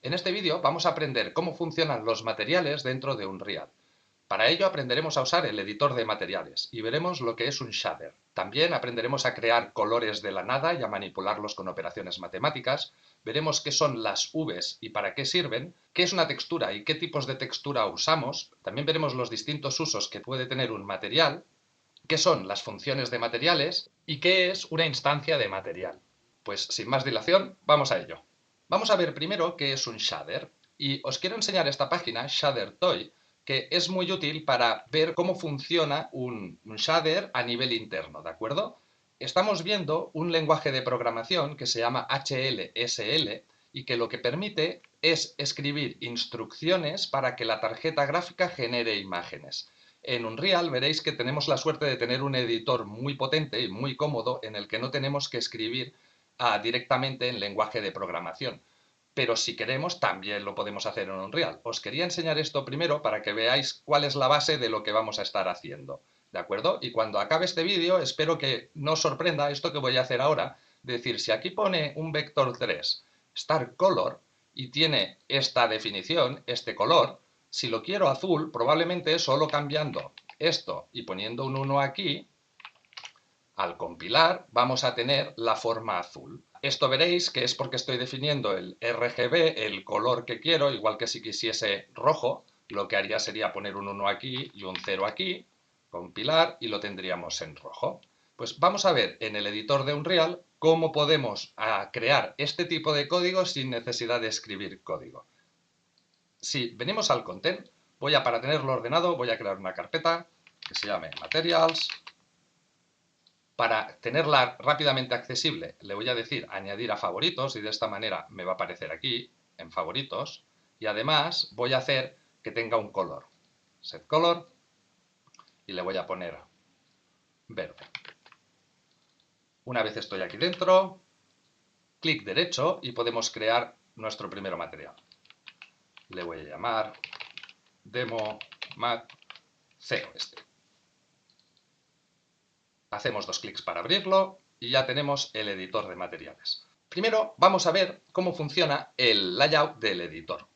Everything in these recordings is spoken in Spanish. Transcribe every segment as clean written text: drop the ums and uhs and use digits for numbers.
En este vídeo vamos a aprender cómo funcionan los materiales dentro de Unreal. Para ello aprenderemos a usar el editor de materiales y veremos lo que es un shader. También aprenderemos a crear colores de la nada y a manipularlos con operaciones matemáticas. Veremos qué son las UVs y para qué sirven, qué es una textura y qué tipos de textura usamos. También veremos los distintos usos que puede tener un material, qué son las funciones de materiales y qué es una instancia de material. Pues sin más dilación, vamos a ello. Vamos a ver primero qué es un shader y os quiero enseñar esta página, Shader Toy, que es muy útil para ver cómo funciona un shader a nivel interno, ¿de acuerdo? Estamos viendo un lenguaje de programación que se llama HLSL y que lo que permite es escribir instrucciones para que la tarjeta gráfica genere imágenes. En Unreal veréis que tenemos la suerte de tener un editor muy potente y muy cómodo en el que no tenemos que escribir directamente en lenguaje de programación. Pero si queremos, también lo podemos hacer en Unreal. Os quería enseñar esto primero para que veáis cuál es la base de lo que vamos a estar haciendo. ¿De acuerdo? Y cuando acabe este vídeo, espero que no os sorprenda esto que voy a hacer ahora. Decir, si aquí pone un vector 3, star color, y tiene esta definición, este color, si lo quiero azul, probablemente solo cambiando esto y poniendo un 1 aquí, al compilar vamos a tener la forma azul. Esto veréis que es porque estoy definiendo el RGB, el color que quiero, igual que si quisiese rojo, lo que haría sería poner un 1 aquí y un 0 aquí, compilar y lo tendríamos en rojo. Pues vamos a ver en el editor de Unreal cómo podemos crear este tipo de código sin necesidad de escribir código. Si venimos al content, para tenerlo ordenado, voy a crear una carpeta que se llame Materials. Para tenerla rápidamente accesible, le voy a decir añadir a favoritos y de esta manera me va a aparecer aquí en favoritos. Y además voy a hacer que tenga un color. Set color y le voy a poner verde. Una vez estoy aquí dentro, clic derecho y podemos crear nuestro primer material. Le voy a llamar demo mat 0 este. Hacemos dos clics para abrirlo y ya tenemos el editor de materiales. Primero vamos a ver cómo funciona el layout del editor,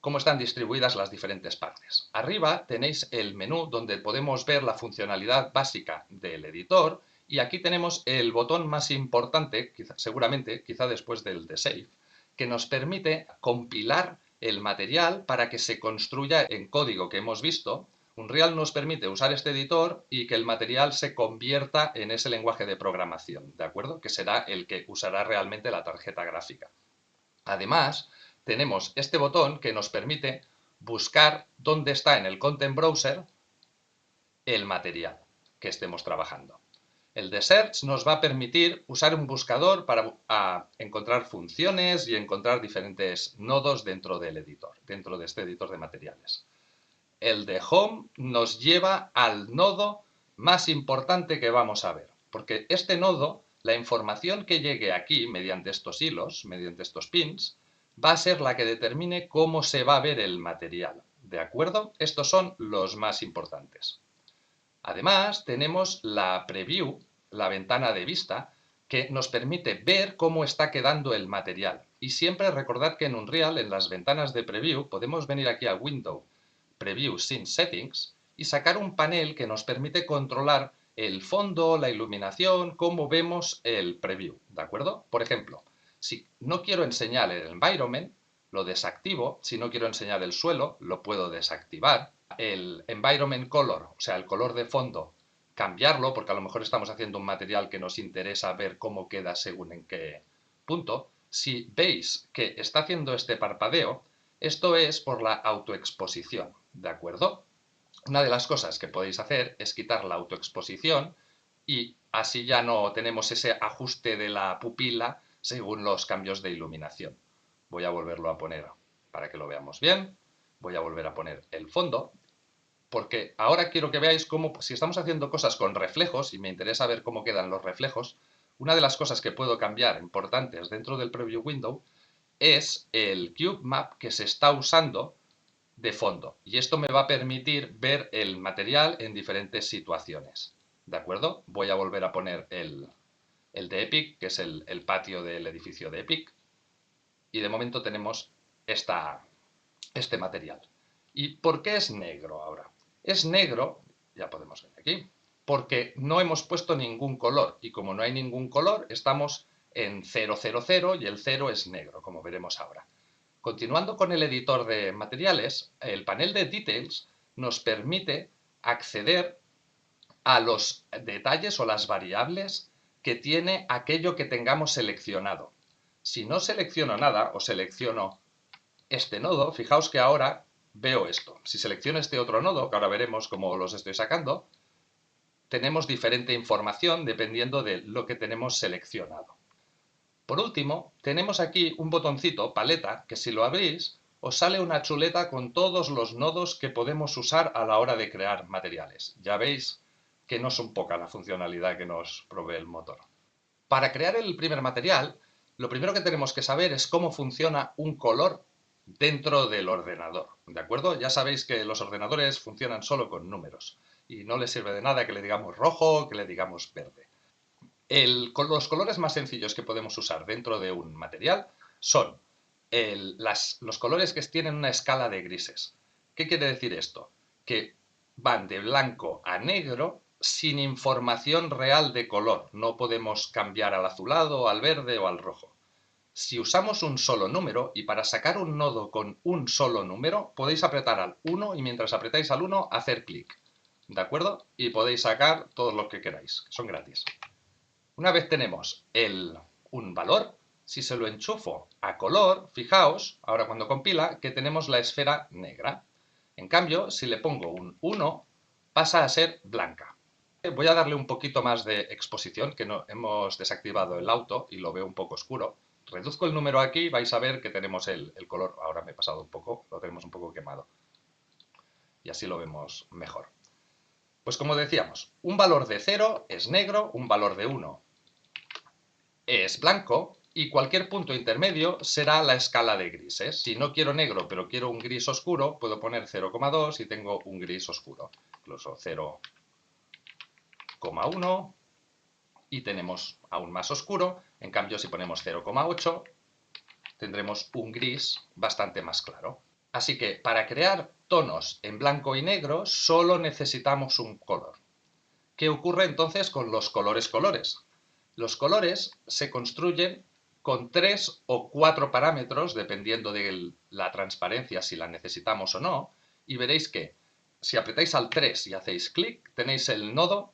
cómo están distribuidas las diferentes partes. Arriba tenéis el menú donde podemos ver la funcionalidad básica del editor y aquí tenemos el botón más importante, seguramente, quizá después del de Save, que nos permite compilar el material para que se construya en código que hemos visto. Unreal nos permite usar este editor y que el material se convierta en ese lenguaje de programación, ¿de acuerdo? Que será el que usará realmente la tarjeta gráfica. Además, tenemos este botón que nos permite buscar dónde está en el Content Browser el material que estemos trabajando. El de Search nos va a permitir usar un buscador para encontrar funciones y encontrar diferentes nodos dentro del editor, dentro de este editor de materiales. El de Home nos lleva al nodo más importante que vamos a ver, porque este nodo, la información que llegue aquí mediante estos hilos, mediante estos pins, va a ser la que determine cómo se va a ver el material. ¿De acuerdo? Estos son los más importantes. Además, tenemos la preview, la ventana de vista, que nos permite ver cómo está quedando el material. Y siempre recordad que en Unreal, en las ventanas de preview, podemos venir aquí a Window, Preview Scene Settings, y sacar un panel que nos permite controlar el fondo, la iluminación, cómo vemos el preview, ¿de acuerdo? Por ejemplo, si no quiero enseñar el environment, lo desactivo. Si no quiero enseñar el suelo, lo puedo desactivar. El environment color, o sea, el color de fondo, cambiarlo, porque a lo mejor estamos haciendo un material que nos interesa ver cómo queda según en qué punto. Si veis que está haciendo este parpadeo, esto es por la autoexposición, ¿de acuerdo? Una de las cosas que podéis hacer es quitar la autoexposición y así ya no tenemos ese ajuste de la pupila según los cambios de iluminación. Voy a volverlo a poner para que lo veamos bien. Voy a volver a poner el fondo, porque ahora quiero que veáis cómo, si estamos haciendo cosas con reflejos, y me interesa ver cómo quedan los reflejos, una de las cosas que puedo cambiar importantes dentro del Preview Window es el Cube Map que se está usando de fondo. Y esto me va a permitir ver el material en diferentes situaciones. ¿De acuerdo? Voy a volver a poner el de Epic, que es el patio del edificio de Epic. Y de momento tenemos este material. ¿Y por qué es negro ahora? Es negro, ya podemos ver aquí, porque no hemos puesto ningún color, y como no hay ningún color, estamos en 000 y el 0 es negro, como veremos ahora. Continuando con el editor de materiales, el panel de Details nos permite acceder a los detalles o las variables que tiene aquello que tengamos seleccionado. Si no selecciono nada o selecciono este nodo, fijaos que ahora veo esto. Si selecciono este otro nodo, que ahora veremos cómo los estoy sacando, tenemos diferente información dependiendo de lo que tenemos seleccionado. Por último, tenemos aquí un botoncito, paleta, que si lo abrís, os sale una chuleta con todos los nodos que podemos usar a la hora de crear materiales. Ya veis que no son poca la funcionalidad que nos provee el motor. Para crear el primer material, lo primero que tenemos que saber es cómo funciona un color dentro del ordenador, ¿de acuerdo? Ya sabéis que los ordenadores funcionan solo con números y no les sirve de nada que le digamos rojo o que le digamos verde. Los colores más sencillos que podemos usar dentro de un material son los colores que tienen una escala de grises. ¿Qué quiere decir esto? Que van de blanco a negro sin información real de color. No podemos cambiar al azulado, al verde o al rojo. Si usamos un solo número, y para sacar un nodo con un solo número, podéis apretar al 1 y mientras apretáis al 1, hacer clic. ¿De acuerdo? Y podéis sacar todos los que queráis, que son gratis. Una vez tenemos un valor, si se lo enchufo a color, fijaos, ahora cuando compila, que tenemos la esfera negra. En cambio, si le pongo un 1, pasa a ser blanca. Voy a darle un poquito más de exposición, que no hemos desactivado el auto y lo veo un poco oscuro. Reduzco el número aquí y vais a ver que tenemos el color, ahora me he pasado un poco, lo tenemos un poco quemado. Y así lo vemos mejor. Pues como decíamos, un valor de 0 es negro, un valor de 1 es blanco y cualquier punto intermedio será la escala de grises. Si no quiero negro pero quiero un gris oscuro, puedo poner 0,2 y tengo un gris oscuro. Incluso 0,1 y tenemos aún más oscuro. En cambio, si ponemos 0,8 tendremos un gris bastante más claro. Así que para crear tonos en blanco y negro solo necesitamos un color. ¿Qué ocurre entonces con los colores? Los colores se construyen con 3 o 4 parámetros, dependiendo de la transparencia, si la necesitamos o no, y veréis que si apretáis al 3 y hacéis clic, tenéis el nodo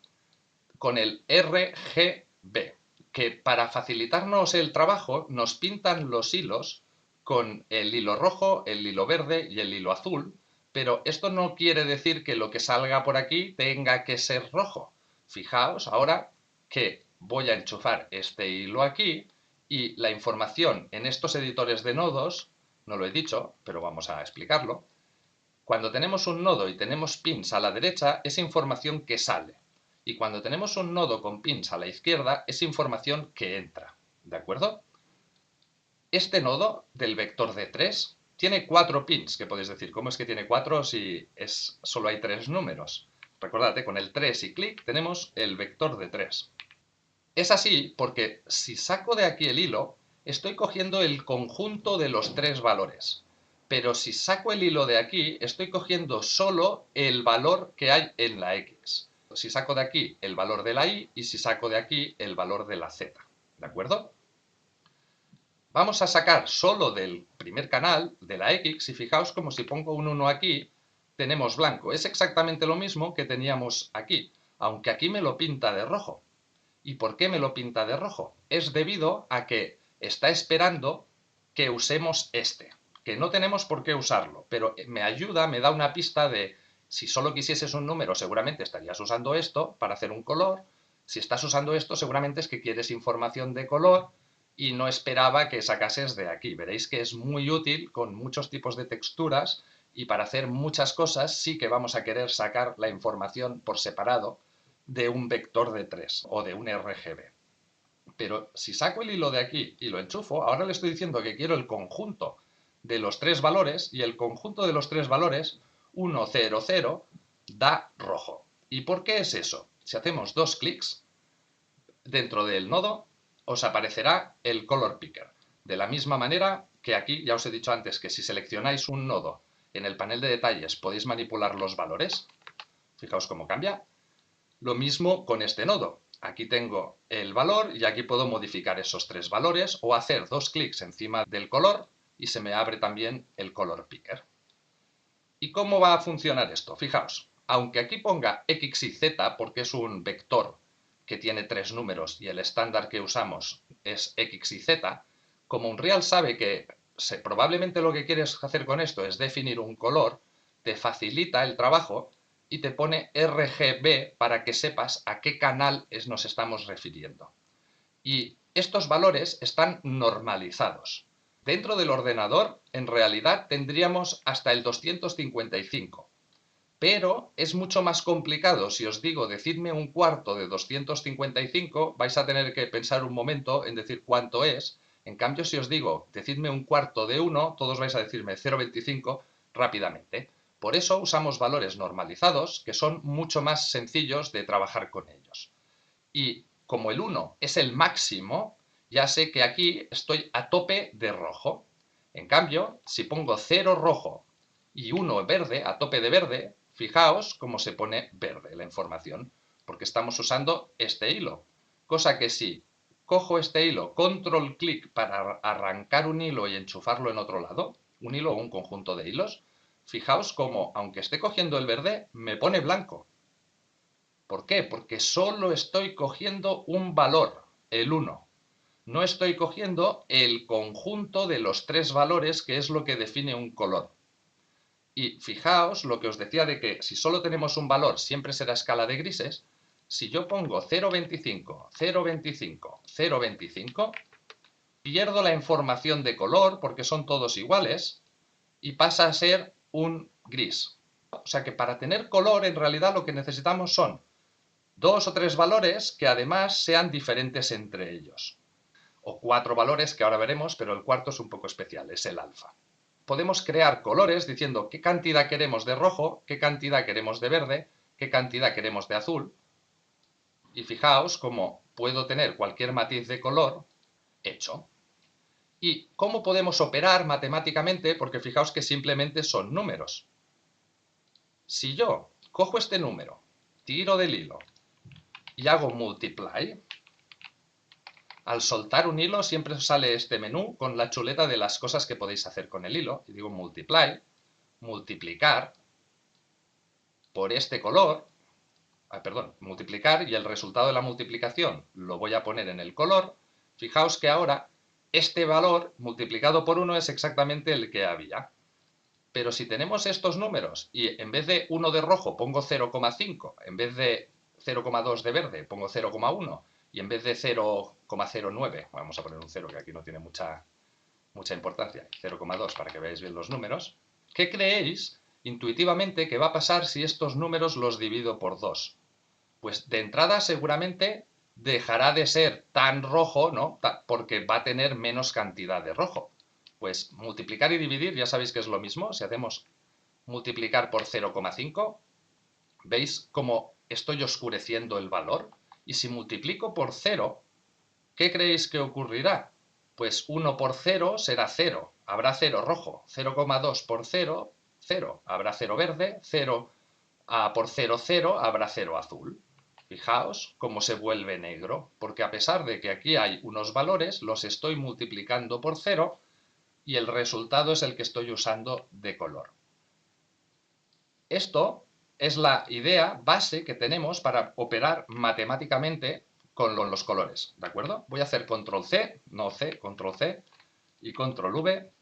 con el RGB, que para facilitarnos el trabajo nos pintan los hilos con el hilo rojo, el hilo verde y el hilo azul, pero esto no quiere decir que lo que salga por aquí tenga que ser rojo. Fijaos ahora que voy a enchufar este hilo aquí y la información en estos editores de nodos, no lo he dicho, pero vamos a explicarlo. Cuando tenemos un nodo y tenemos pins a la derecha, es información que sale. Y cuando tenemos un nodo con pins a la izquierda, es información que entra. ¿De acuerdo? Este nodo del vector de 3 tiene 4 pins, que podéis decir, ¿cómo es que tiene 4 si solo hay 3 números? Recordad, con el 3 y clic tenemos el vector de 3. Es así porque si saco de aquí el hilo, estoy cogiendo el conjunto de los 3 valores. Pero si saco el hilo de aquí, estoy cogiendo solo el valor que hay en la X. Si saco de aquí el valor de la Y y si saco de aquí el valor de la Z. ¿De acuerdo? Vamos a sacar solo del primer canal, de la X, y fijaos como si pongo un 1 aquí, tenemos blanco. Es exactamente lo mismo que teníamos aquí, aunque aquí me lo pinta de rojo. ¿Y por qué me lo pinta de rojo? Es debido a que está esperando que usemos este, que no tenemos por qué usarlo, pero me ayuda, me da una pista de si solo quisieses un número, seguramente estarías usando esto para hacer un color. Si estás usando esto, seguramente es que quieres información de color y no esperaba que sacases de aquí. Veréis que es muy útil con muchos tipos de texturas y para hacer muchas cosas sí que vamos a querer sacar la información por separado de un vector de 3 o de un RGB. Pero si saco el hilo de aquí y lo enchufo, ahora le estoy diciendo que quiero el conjunto de los 3 valores y el conjunto de los 3 valores, 1, 0, 0, da rojo. ¿Y por qué es eso? Si hacemos 2 clics dentro del nodo, os aparecerá el color picker. De la misma manera que aquí ya os he dicho antes que si seleccionáis un nodo en el panel de detalles podéis manipular los valores. Fijaos cómo cambia. Lo mismo con este nodo. Aquí tengo el valor y aquí puedo modificar esos tres valores o hacer dos clics encima del color y se me abre también el color picker. ¿Y cómo va a funcionar esto? Fijaos, aunque aquí ponga X y Z porque es un vector que tiene tres números y el estándar que usamos es X y Z, como Unreal sabe que probablemente lo que quieres hacer con esto es definir un color, te facilita el trabajo y te pone RGB para que sepas a qué canal nos estamos refiriendo. Y estos valores están normalizados. Dentro del ordenador, en realidad, tendríamos hasta el 255. Pero es mucho más complicado. Si os digo, decidme un cuarto de 255, vais a tener que pensar un momento en decir cuánto es. En cambio, si os digo, decidme un cuarto de 1, todos vais a decirme 0,25 rápidamente. Por eso usamos valores normalizados, que son mucho más sencillos de trabajar con ellos. Y como el 1 es el máximo, ya sé que aquí estoy a tope de rojo. En cambio, si pongo 0 rojo y 1 verde, a tope de verde, fijaos cómo se pone verde la información, porque estamos usando este hilo. Cosa que si cojo este hilo, control clic para arrancar un hilo y enchufarlo en otro lado, un hilo o un conjunto de hilos, fijaos cómo, aunque esté cogiendo el verde, me pone blanco. ¿Por qué? Porque solo estoy cogiendo un valor, el 1. No estoy cogiendo el conjunto de los tres valores, que es lo que define un color. Y fijaos lo que os decía de que si solo tenemos un valor siempre será escala de grises. Si yo pongo 0,25, 0,25, 0,25, pierdo la información de color porque son todos iguales y pasa a ser un gris. O sea que para tener color en realidad lo que necesitamos son dos o tres valores que además sean diferentes entre ellos. O cuatro valores que ahora veremos, pero el cuarto es un poco especial, es el alfa. Podemos crear colores diciendo qué cantidad queremos de rojo, qué cantidad queremos de verde, qué cantidad queremos de azul. Y fijaos cómo puedo tener cualquier matiz de color hecho. ¿Y cómo podemos operar matemáticamente? Porque fijaos que simplemente son números. Si yo cojo este número, tiro del hilo y hago multiply, al soltar un hilo siempre os sale este menú con la chuleta de las cosas que podéis hacer con el hilo. Y digo multiply, multiplicar por este color, multiplicar y el resultado de la multiplicación lo voy a poner en el color. Fijaos que ahora este valor multiplicado por 1 es exactamente el que había. Pero si tenemos estos números y en vez de 1 de rojo pongo 0,5, en vez de 0,2 de verde pongo 0,1 y en vez de 0,09, vamos a poner un 0 que aquí no tiene mucha importancia, 0,2 para que veáis bien los números, ¿qué creéis intuitivamente que va a pasar si estos números los divido por 2? Pues de entrada seguramente dejará de ser tan rojo, ¿no? Porque va a tener menos cantidad de rojo. Pues multiplicar y dividir ya sabéis que es lo mismo. Si hacemos multiplicar por 0,5, ¿veis cómo estoy oscureciendo el valor? Y si multiplico por 0, ¿qué creéis que ocurrirá? Pues 1 por 0 será 0, habrá 0 rojo, 0,2 por 0, 0, habrá 0 verde, 0 por 0, 0, habrá 0 azul. Fijaos cómo se vuelve negro, porque a pesar de que aquí hay unos valores, los estoy multiplicando por 0 y el resultado es el que estoy usando de color. Esto es la idea base que tenemos para operar matemáticamente con los colores, ¿de acuerdo? Voy a hacer control C, no C, control C y control V.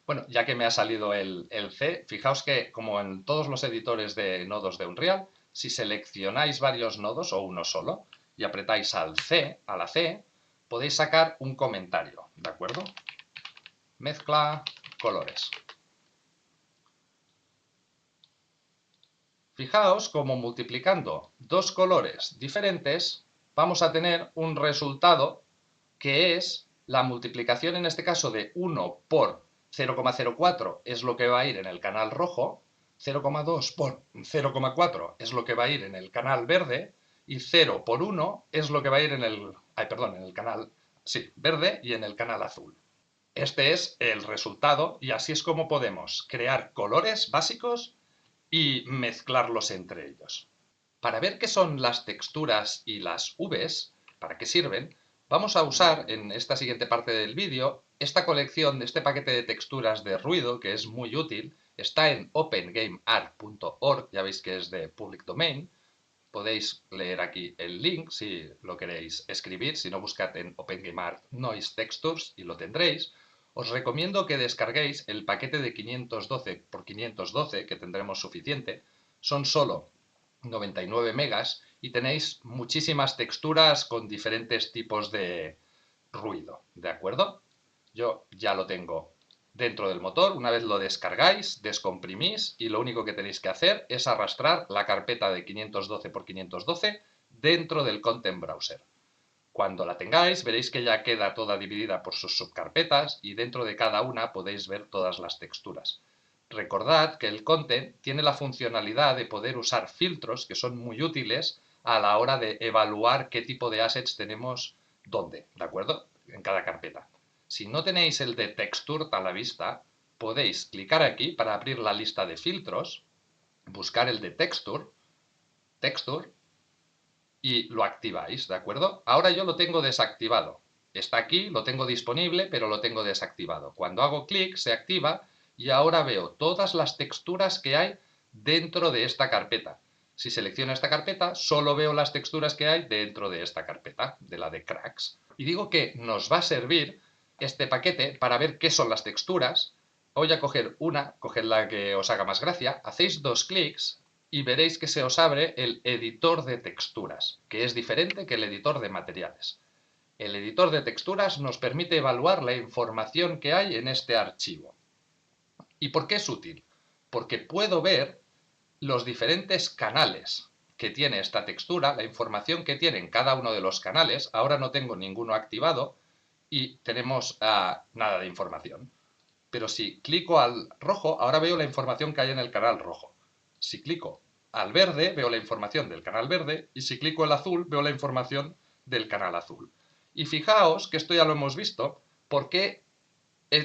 Bueno, ya que me ha salido el C, fijaos que como en todos los editores de nodos de Unreal, si seleccionáis varios nodos o uno solo y apretáis a la C, podéis sacar un comentario, ¿de acuerdo? Mezcla colores. Fijaos cómo multiplicando dos colores diferentes vamos a tener un resultado que es la multiplicación en este caso de 1 por 0,04 es lo que va a ir en el canal rojo, 0,2 por 0,4 es lo que va a ir en el canal verde y 0 por 1 es lo que va a ir en el, en el canal verde y en el canal azul. Este es el resultado y así es como podemos crear colores básicos y mezclarlos entre ellos. Para ver qué son las texturas y las Vs, para qué sirven, vamos a usar en esta siguiente parte del vídeo esta colección, este paquete de texturas de ruido que es muy útil. Está en opengameart.org, ya veis que es de public domain. Podéis leer aquí el link si lo queréis escribir, si no, buscad en OpenGameArt Noise Textures y lo tendréis. Os recomiendo que descarguéis el paquete de 512 por 512, que tendremos suficiente. Son solo 99 megas y tenéis muchísimas texturas con diferentes tipos de ruido, ¿de acuerdo? Yo ya lo tengo dentro del motor. Una vez lo descargáis, descomprimís y lo único que tenéis que hacer es arrastrar la carpeta de 512 por 512 dentro del Content Browser. Cuando la tengáis, veréis que ya queda toda dividida por sus subcarpetas y dentro de cada una podéis ver todas las texturas. Recordad que el Content tiene la funcionalidad de poder usar filtros que son muy útiles a la hora de evaluar qué tipo de assets tenemos dónde, ¿de acuerdo? En cada carpeta. Si no tenéis el de Texture a la vista, podéis clicar aquí para abrir la lista de filtros, buscar el de Texture, y lo activáis, ¿de acuerdo? Ahora yo lo tengo desactivado. Está aquí, lo tengo disponible, pero lo tengo desactivado. Cuando hago clic, se activa y ahora veo todas las texturas que hay dentro de esta carpeta. Si selecciono esta carpeta, solo veo las texturas que hay dentro de esta carpeta, de la de Cracks. Y digo que nos va a servir este paquete para ver qué son las texturas. Voy a coger una, coged la que os haga más gracia, hacéis dos clics y veréis que se os abre el editor de texturas, que es diferente que el editor de materiales. El editor de texturas nos permite evaluar la información que hay en este archivo. ¿Y por qué es útil? Porque puedo ver los diferentes canales que tiene esta textura, la información que tiene en cada uno de los canales. Ahora no tengo ninguno activado y tenemos nada de información. Pero si clico al rojo, ahora veo la información que hay en el canal rojo. Si clico al verde, veo la información del canal verde, y si clico al azul, veo la información del canal azul. Y fijaos que esto ya lo hemos visto, porque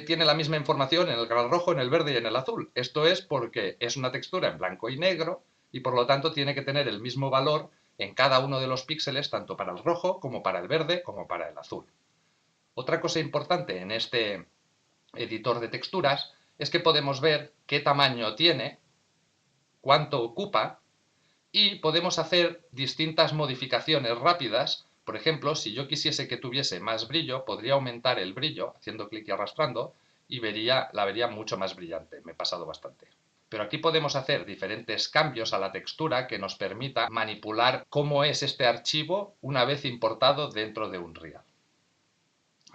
tiene la misma información en el canal rojo, en el verde y en el azul. Esto es porque es una textura en blanco y negro, y por lo tanto tiene que tener el mismo valor en cada uno de los píxeles, tanto para el rojo, como para el verde, como para el azul. Otra cosa importante en este editor de texturas es que podemos ver qué tamaño tiene, cuánto ocupa y podemos hacer distintas modificaciones rápidas. Por ejemplo, si yo quisiese que tuviese más brillo, podría aumentar el brillo haciendo clic y arrastrando y la vería mucho más brillante. Me he pasado bastante. Pero aquí podemos hacer diferentes cambios a la textura que nos permita manipular cómo es este archivo una vez importado dentro de Unreal.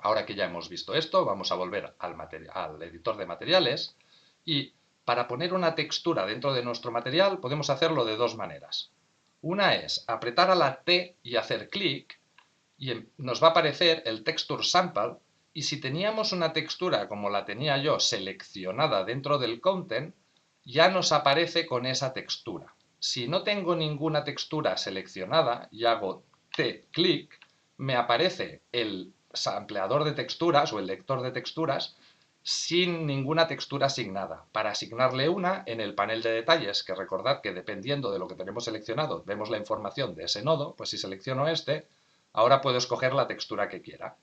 Ahora que ya hemos visto esto, vamos a volver al editor de materiales y para poner una textura dentro de nuestro material podemos hacerlo de dos maneras. Una es apretar a la T y hacer clic y nos va a aparecer el Texture Sample, y si teníamos una textura como la tenía yo seleccionada dentro del Content, ya nos aparece con esa textura. Si no tengo ninguna textura seleccionada y hago T clic, me aparece el sampleador de texturas o el lector de texturas sin ninguna textura asignada. Para asignarle una, en el panel de detalles, que recordad que dependiendo de lo que tenemos seleccionado, vemos la información de ese nodo, pues si selecciono este, ahora puedo escoger la textura que quiera.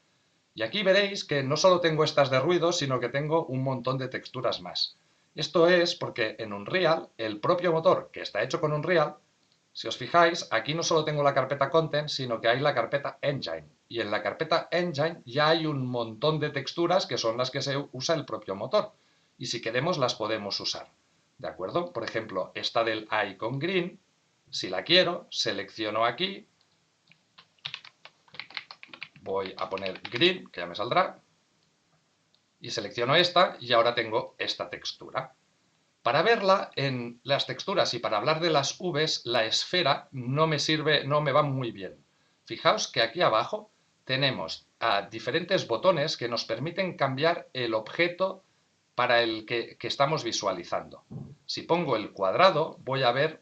Y aquí veréis que no solo tengo estas de ruido, sino que tengo un montón de texturas más. Esto es porque en Unreal, el propio motor que está hecho con Unreal, si os fijáis, aquí no solo tengo la carpeta Content, sino que hay la carpeta Engine. Y en la carpeta Engine ya hay un montón de texturas que son las que se usa el propio motor. Y si queremos las podemos usar. ¿De acuerdo? Por ejemplo, esta del icon green, si la quiero, selecciono aquí, voy a poner green, que ya me saldrá, y selecciono esta y ahora tengo esta textura. Para verla en las texturas y para hablar de las Vs, la esfera no me sirve, no me va muy bien. Fijaos que aquí abajo tenemos diferentes botones que nos permiten cambiar el objeto para el que estamos visualizando. Si pongo el cuadrado, voy a ver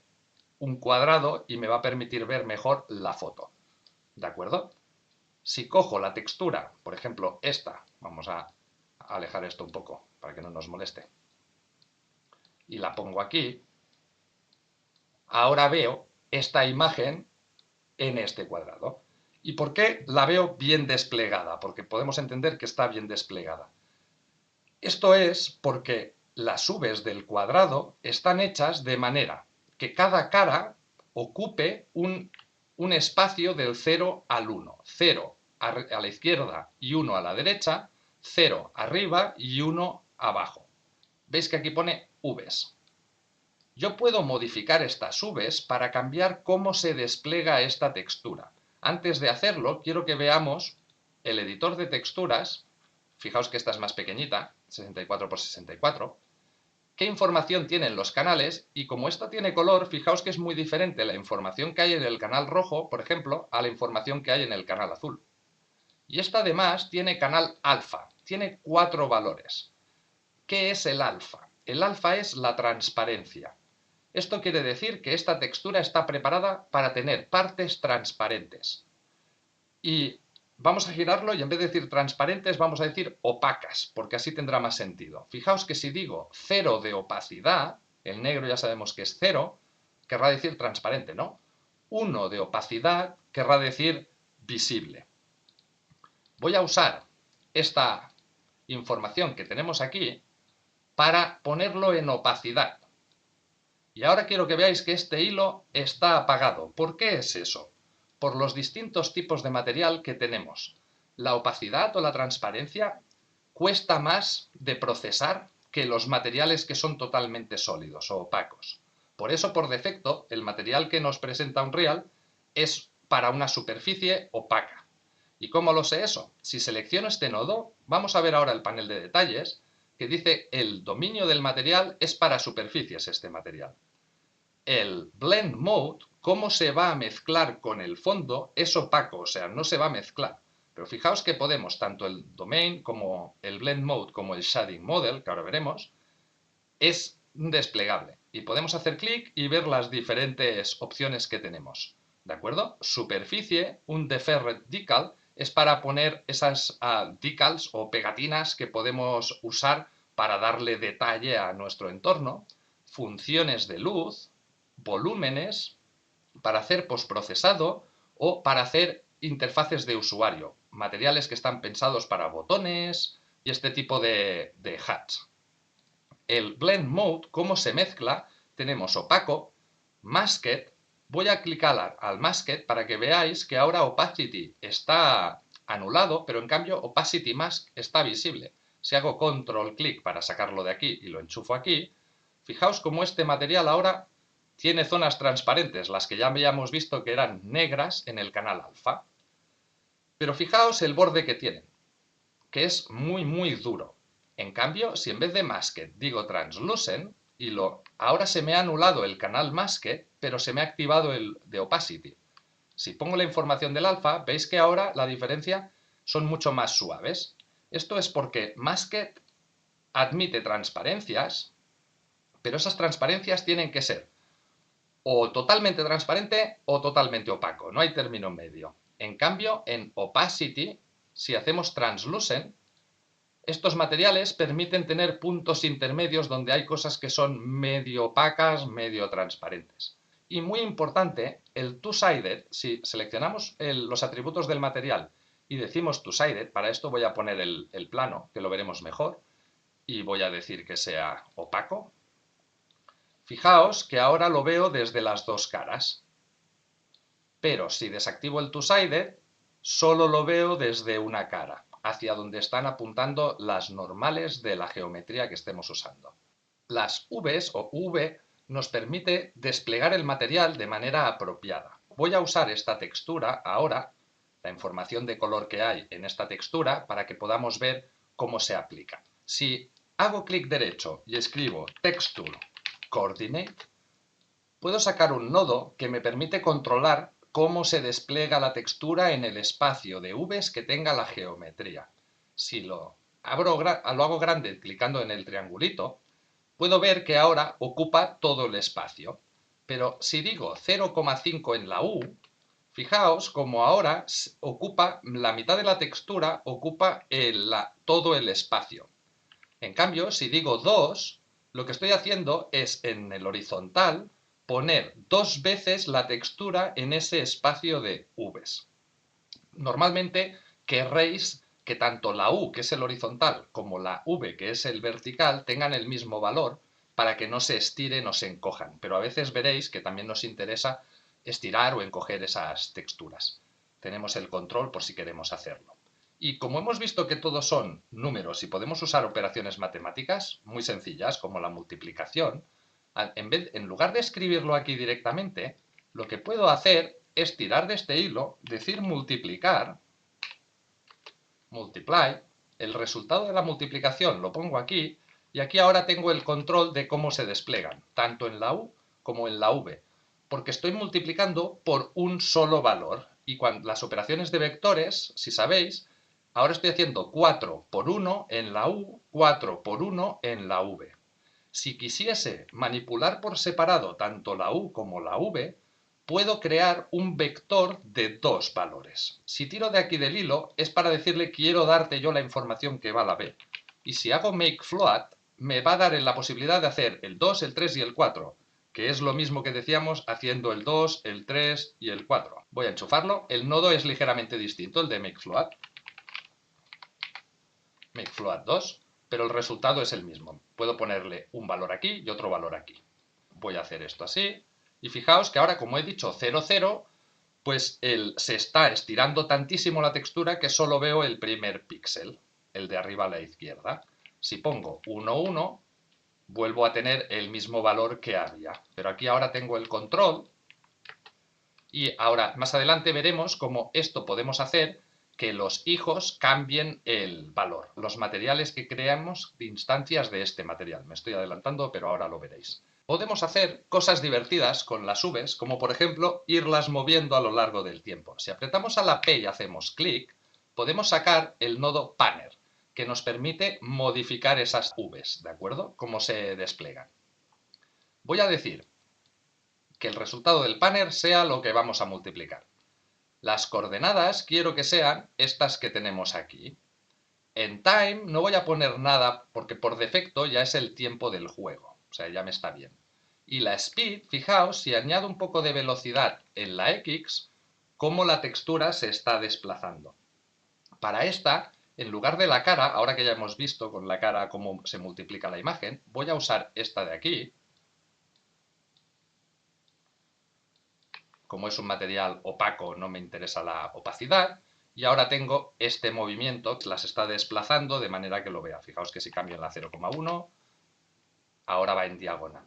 un cuadrado y me va a permitir ver mejor la foto. ¿De acuerdo? Si cojo la textura, por ejemplo esta, vamos a alejar esto un poco para que no nos moleste. Y la pongo aquí. Ahora veo esta imagen en este cuadrado. ¿Y por qué la veo bien desplegada? Porque podemos entender que está bien desplegada. Esto es porque las uves del cuadrado están hechas de manera que cada cara ocupe un espacio del 0 al 1. 0 a la izquierda y 1 a la derecha, 0 arriba y 1 abajo. ¿Veis que aquí pone uves? Yo puedo modificar estas uves para cambiar cómo se despliega esta textura. Antes de hacerlo, quiero que veamos el editor de texturas. Fijaos que esta es más pequeñita, 64 por 64. ¿Qué información tienen los canales? Y como esto tiene color, fijaos que es muy diferente la información que hay en el canal rojo, por ejemplo, a la información que hay en el canal azul. Y esta además tiene canal alfa, tiene 4 valores. ¿Qué es el alfa? El alfa es la transparencia. Esto quiere decir que esta textura está preparada para tener partes transparentes. Y vamos a girarlo y en vez de decir transparentes vamos a decir opacas, porque así tendrá más sentido. Fijaos que si digo 0 de opacidad, el negro ya sabemos que es 0, querrá decir transparente, ¿no? 1 de opacidad querrá decir visible. Voy a usar esta información que tenemos aquí para ponerlo en opacidad. Y ahora quiero que veáis que este hilo está apagado. ¿Por qué es eso? Por los distintos tipos de material que tenemos. La opacidad o la transparencia cuesta más de procesar que los materiales que son totalmente sólidos o opacos. Por eso, por defecto, el material que nos presenta Unreal es para una superficie opaca. ¿Y cómo lo sé eso? Si selecciono este nodo, vamos a ver ahora el panel de detalles, que dice el dominio del material es para superficies este material. El Blend Mode, cómo se va a mezclar con el fondo, es opaco, o sea, no se va a mezclar. Pero fijaos que podemos, tanto el Domain como el Blend Mode como el Shading Model, que ahora veremos, es desplegable. Y podemos hacer clic y ver las diferentes opciones que tenemos. ¿De acuerdo? Superficie, un Deferred Decal, es para poner esas decals o pegatinas que podemos usar para darle detalle a nuestro entorno. Funciones de luz, volúmenes, para hacer postprocesado o para hacer interfaces de usuario, materiales que están pensados para botones y este tipo de hats. El Blend Mode, cómo se mezcla, tenemos opaco, Masked. Voy a clicar al Masked para que veáis que ahora Opacity está anulado, pero en cambio Opacity Mask está visible. Si hago control clic para sacarlo de aquí y lo enchufo aquí, fijaos cómo este material ahora tiene zonas transparentes, las que ya habíamos visto que eran negras en el canal alfa. Pero fijaos el borde que tienen, que es muy duro. En cambio, si en vez de Masked digo Translucent, ahora se me ha anulado el canal Masked, pero se me ha activado el de Opacity. Si pongo la información del alfa, veis que ahora la diferencia son mucho más suaves. Esto es porque Masked admite transparencias, pero esas transparencias tienen que ser o totalmente transparente o totalmente opaco, no hay término medio. En cambio, en Opacity, si hacemos Translucent, estos materiales permiten tener puntos intermedios donde hay cosas que son medio opacas, medio transparentes. Y muy importante, el Two-Sided, si seleccionamos los atributos del material y decimos Two-Sided, para esto voy a poner el plano, que lo veremos mejor, y voy a decir que sea opaco. Fijaos que ahora lo veo desde las dos caras. Pero si desactivo el Two-Sided, solo lo veo desde una cara, hacia donde están apuntando las normales de la geometría que estemos usando. Las Vs o V nos permite desplegar el material de manera apropiada. Voy a usar esta textura ahora, la información de color que hay en esta textura, para que podamos ver cómo se aplica. Si hago clic derecho y escribo Texture Coordinate, puedo sacar un nodo que me permite controlar cómo se despliega la textura en el espacio de Vs que tenga la geometría. Si lo hago grande clicando en el triangulito, puedo ver que ahora ocupa todo el espacio. Pero si digo 0,5 en la U, fijaos como ahora ocupa la mitad de la textura, ocupa todo el espacio. En cambio, si digo 2, lo que estoy haciendo es en el horizontal poner 2 veces la textura en ese espacio de Vs. Normalmente querréis que tanto la U, que es el horizontal, como la V, que es el vertical, tengan el mismo valor para que no se estiren o se encojan. Pero a veces veréis que también nos interesa estirar o encoger esas texturas. Tenemos el control por si queremos hacerlo. Y como hemos visto que todos son números y podemos usar operaciones matemáticas muy sencillas, como la multiplicación, en lugar de escribirlo aquí directamente, lo que puedo hacer es tirar de este hilo, decir multiplicar, multiply, el resultado de la multiplicación lo pongo aquí, y aquí ahora tengo el control de cómo se despliegan, tanto en la U como en la V, porque estoy multiplicando por un solo valor. Y cuando las operaciones de vectores, si sabéis, ahora estoy haciendo 4 por 1 en la U, 4 por 1 en la V. Si quisiese manipular por separado tanto la U como la V, puedo crear un vector de 2 valores. Si tiro de aquí del hilo, es para decirle quiero darte yo la información que va a la B. Y si hago make float, me va a dar la posibilidad de hacer el 2, el 3 y el 4, que es lo mismo que decíamos haciendo el 2, el 3 y el 4. Voy a enchufarlo. El nodo es ligeramente distinto, el de make float. Make float 2, pero el resultado es el mismo. Puedo ponerle un valor aquí y otro valor aquí. Voy a hacer esto así. Y fijaos que ahora, como he dicho 0, 0, pues se está estirando tantísimo la textura que solo veo el primer píxel, el de arriba a la izquierda. Si pongo 1, 1, vuelvo a tener el mismo valor que había. Pero aquí ahora tengo el control y ahora más adelante veremos cómo esto podemos hacer que los hijos cambien el valor, los materiales que creamos de instancias de este material. Me estoy adelantando, pero ahora lo veréis. Podemos hacer cosas divertidas con las Vs, como por ejemplo irlas moviendo a lo largo del tiempo. Si apretamos a la P y hacemos clic, podemos sacar el nodo Panner, que nos permite modificar esas Vs, ¿de acuerdo? Cómo se despliegan. Voy a decir que el resultado del Panner sea lo que vamos a multiplicar. Las coordenadas quiero que sean estas que tenemos aquí. En time no voy a poner nada porque por defecto ya es el tiempo del juego, o sea, ya me está bien. Y la speed, fijaos, si añado un poco de velocidad en la X, cómo la textura se está desplazando. Para esta, en lugar de la cara, ahora que ya hemos visto con la cara cómo se multiplica la imagen, voy a usar esta de aquí. Como es un material opaco, no me interesa la opacidad. Y ahora tengo este movimiento que las está desplazando de manera que lo vea. Fijaos que si cambio en la 0,1, ahora va en diagonal.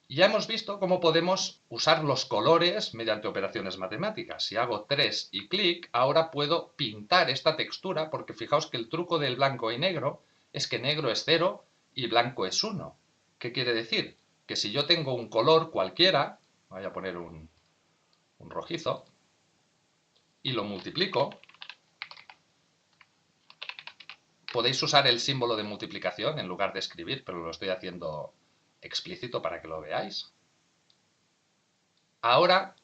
Y ya hemos visto cómo podemos usar los colores mediante operaciones matemáticas. Si hago 3 y clic, ahora puedo pintar esta textura, porque fijaos que el truco del blanco y negro es que negro es 0 y blanco es 1. ¿Qué quiere decir? Que si yo tengo un color cualquiera, voy a poner un rojizo, y lo multiplico, podéis usar el símbolo de multiplicación en lugar de escribir, pero lo estoy haciendo explícito para que lo veáis. Ahora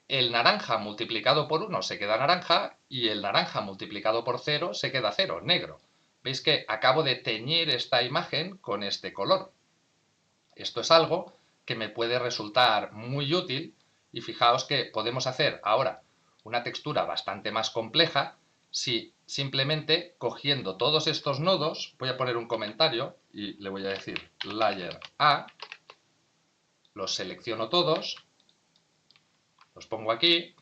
el naranja multiplicado por 1 se queda naranja y el naranja multiplicado por 0 se queda 0, negro. Veis que acabo de teñir esta imagen con este color. Esto es algo que me puede resultar muy útil y fijaos que podemos hacer ahora una textura bastante más compleja si simplemente cogiendo todos estos nodos, voy a poner un comentario y le voy a decir layer A, los selecciono todos, los pongo aquí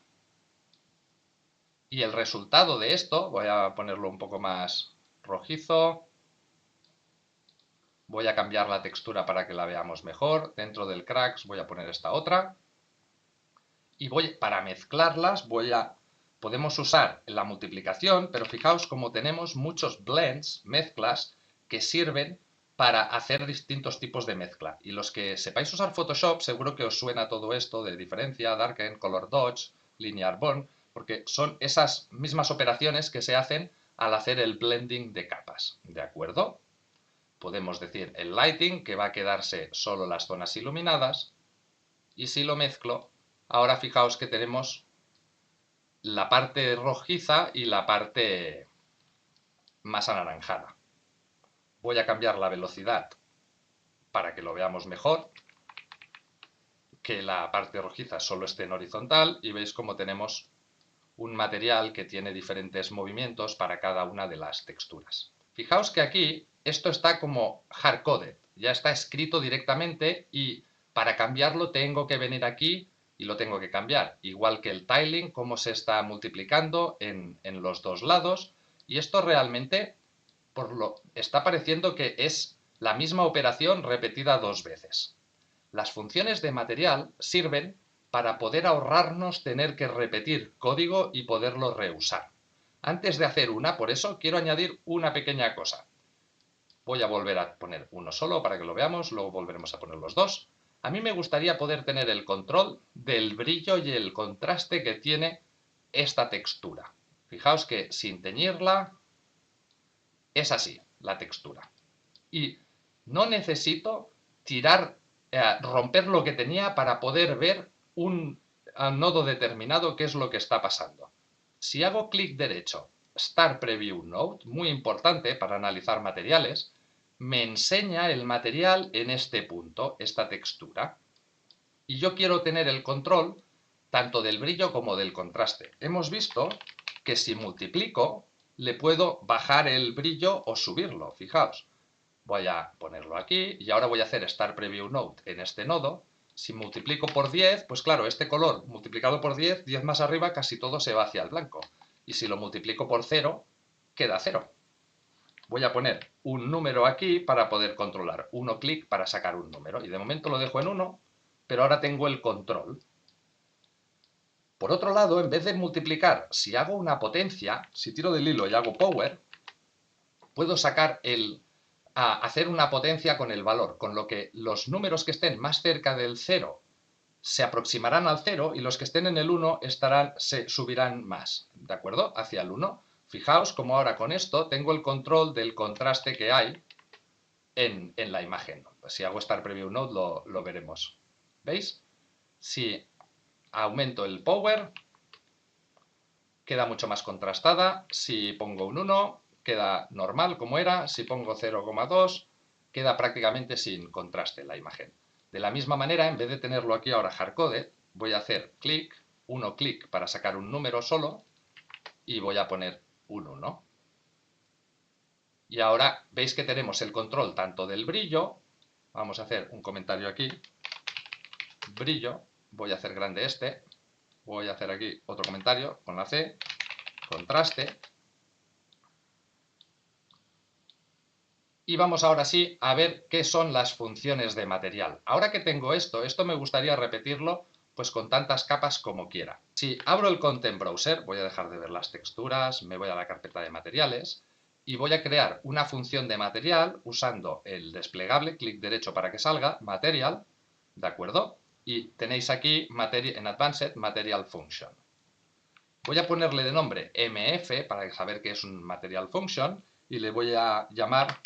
y el resultado de esto, voy a ponerlo un poco más rojizo, voy a cambiar la textura para que la veamos mejor, dentro del cracks voy a poner esta otra y para mezclarlas podemos usar la multiplicación, pero fijaos como tenemos muchos blends, mezclas, que sirven para hacer distintos tipos de mezcla. Y los que sepáis usar Photoshop, seguro que os suena todo esto de diferencia, darken, color dodge, linear bond, porque son esas mismas operaciones que se hacen al hacer el blending de capas, ¿de acuerdo? Podemos decir el lighting, que va a quedarse solo las zonas iluminadas, y si lo mezclo, ahora fijaos que tenemos la parte rojiza y la parte más anaranjada. Voy a cambiar la velocidad para que lo veamos mejor, que la parte rojiza solo esté en horizontal y veis cómo tenemos un material que tiene diferentes movimientos para cada una de las texturas. Fijaos que aquí esto está como hardcoded, ya está escrito directamente y para cambiarlo tengo que venir aquí y lo tengo que cambiar. Igual que el tiling, cómo se está multiplicando en los dos lados. Y esto realmente está pareciendo que es la misma operación repetida dos veces. Las funciones de material sirven para poder ahorrarnos tener que repetir código y poderlo reusar. Antes de hacer una, por eso quiero añadir una pequeña cosa. Voy a volver a poner uno solo para que lo veamos, luego volveremos a poner los dos. A mí me gustaría poder tener el control del brillo y el contraste que tiene esta textura. Fijaos que sin teñirla es así la textura. Y no necesito romper lo que tenía para poder ver un nodo determinado qué es lo que está pasando. Si hago clic derecho, Start Preview Node, muy importante para analizar materiales, me enseña el material en este punto, esta textura. Y yo quiero tener el control tanto del brillo como del contraste. Hemos visto que si multiplico, le puedo bajar el brillo o subirlo, fijaos. Voy a ponerlo aquí y ahora voy a hacer Start Preview Node en este nodo. Si multiplico por 10, pues claro, este color multiplicado por 10, 10 más arriba, casi todo se va hacia el blanco. Y si lo multiplico por 0, queda 0. Voy a poner un número aquí para poder controlar. 1 clic para sacar un número. Y de momento lo dejo en 1, pero ahora tengo el control. Por otro lado, en vez de multiplicar, si hago una potencia, si tiro del hilo y hago power, puedo sacar hacer una potencia con el valor, con lo que los números que estén más cerca del 0 se aproximarán al 0 y los que estén en el 1 se subirán más, ¿de acuerdo? Hacia el 1. Fijaos como ahora con esto tengo el control del contraste que hay en la imagen. Si hago Start Preview Node lo veremos. ¿Veis? Si aumento el power, queda mucho más contrastada. Si pongo un 1, queda normal como era. Si pongo 0,2, queda prácticamente sin contraste la imagen. De la misma manera, en vez de tenerlo aquí ahora hardcoded, voy a hacer clic, 1 clic para sacar un número solo y voy a poner un 1. Y ahora veis que tenemos el control tanto del brillo, vamos a hacer un comentario aquí, brillo, voy a hacer grande este, voy a hacer aquí otro comentario con la C, contraste. Y vamos ahora sí a ver qué son las funciones de material. Ahora que tengo esto me gustaría repetirlo pues con tantas capas como quiera. Si abro el Content Browser, voy a dejar de ver las texturas, me voy a la carpeta de materiales y voy a crear una función de material usando el desplegable, clic derecho para que salga, Material, ¿de acuerdo? Y tenéis aquí en Advanced Material Function. Voy a ponerle de nombre MF para saber que es un Material Function y le voy a llamar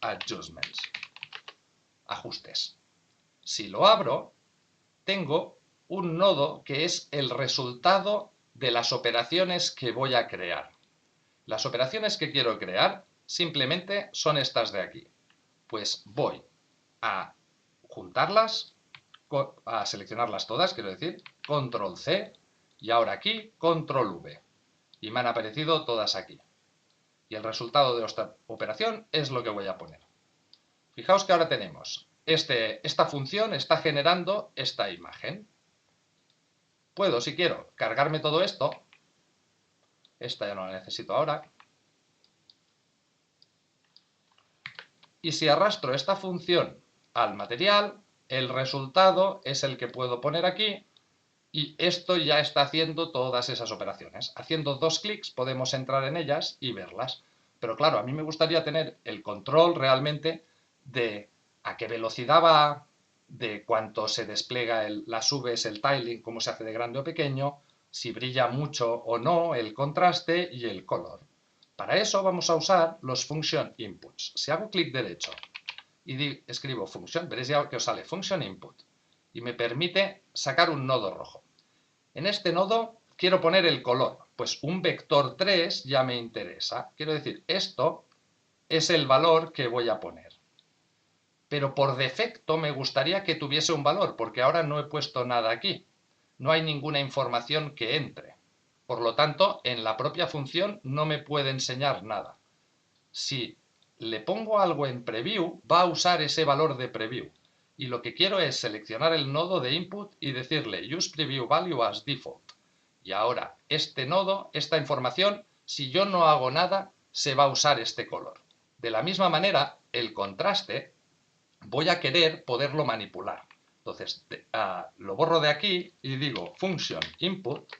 Adjustments, ajustes. Si lo abro, tengo un nodo que es el resultado de las operaciones que voy a crear. Las operaciones que quiero crear simplemente son estas de aquí. Pues voy a juntarlas, a seleccionarlas todas, quiero decir, Control C y ahora aquí Control V. Y me han aparecido todas aquí. Y el resultado de esta operación es lo que voy a poner. Fijaos que ahora tenemos, esta función está generando esta imagen. Puedo, si quiero, cargarme todo esto. Esta ya no la necesito ahora. Y si arrastro esta función al material, el resultado es el que puedo poner aquí. Y esto ya está haciendo todas esas operaciones. Haciendo 2 clics podemos entrar en ellas y verlas. Pero claro, a mí me gustaría tener el control realmente de a qué velocidad va, de cuánto se despliega las UVs, el tiling, cómo se hace de grande o pequeño, si brilla mucho o no, el contraste y el color. Para eso vamos a usar los function inputs. Si hago clic derecho y escribo function, veréis ya que os sale function input y me permite sacar un nodo rojo. En este nodo quiero poner el color, pues un vector 3 ya me interesa. Quiero decir, esto es el valor que voy a poner. Pero por defecto me gustaría que tuviese un valor, porque ahora no he puesto nada aquí. No hay ninguna información que entre. Por lo tanto, en la propia función no me puede enseñar nada. Si le pongo algo en preview, va a usar ese valor de preview. Y lo que quiero es seleccionar el nodo de input y decirle use preview value as default. Y ahora, este nodo, esta información, si yo no hago nada, se va a usar este color. De la misma manera, el contraste voy a querer poderlo manipular. Entonces, lo borro de aquí y digo function input,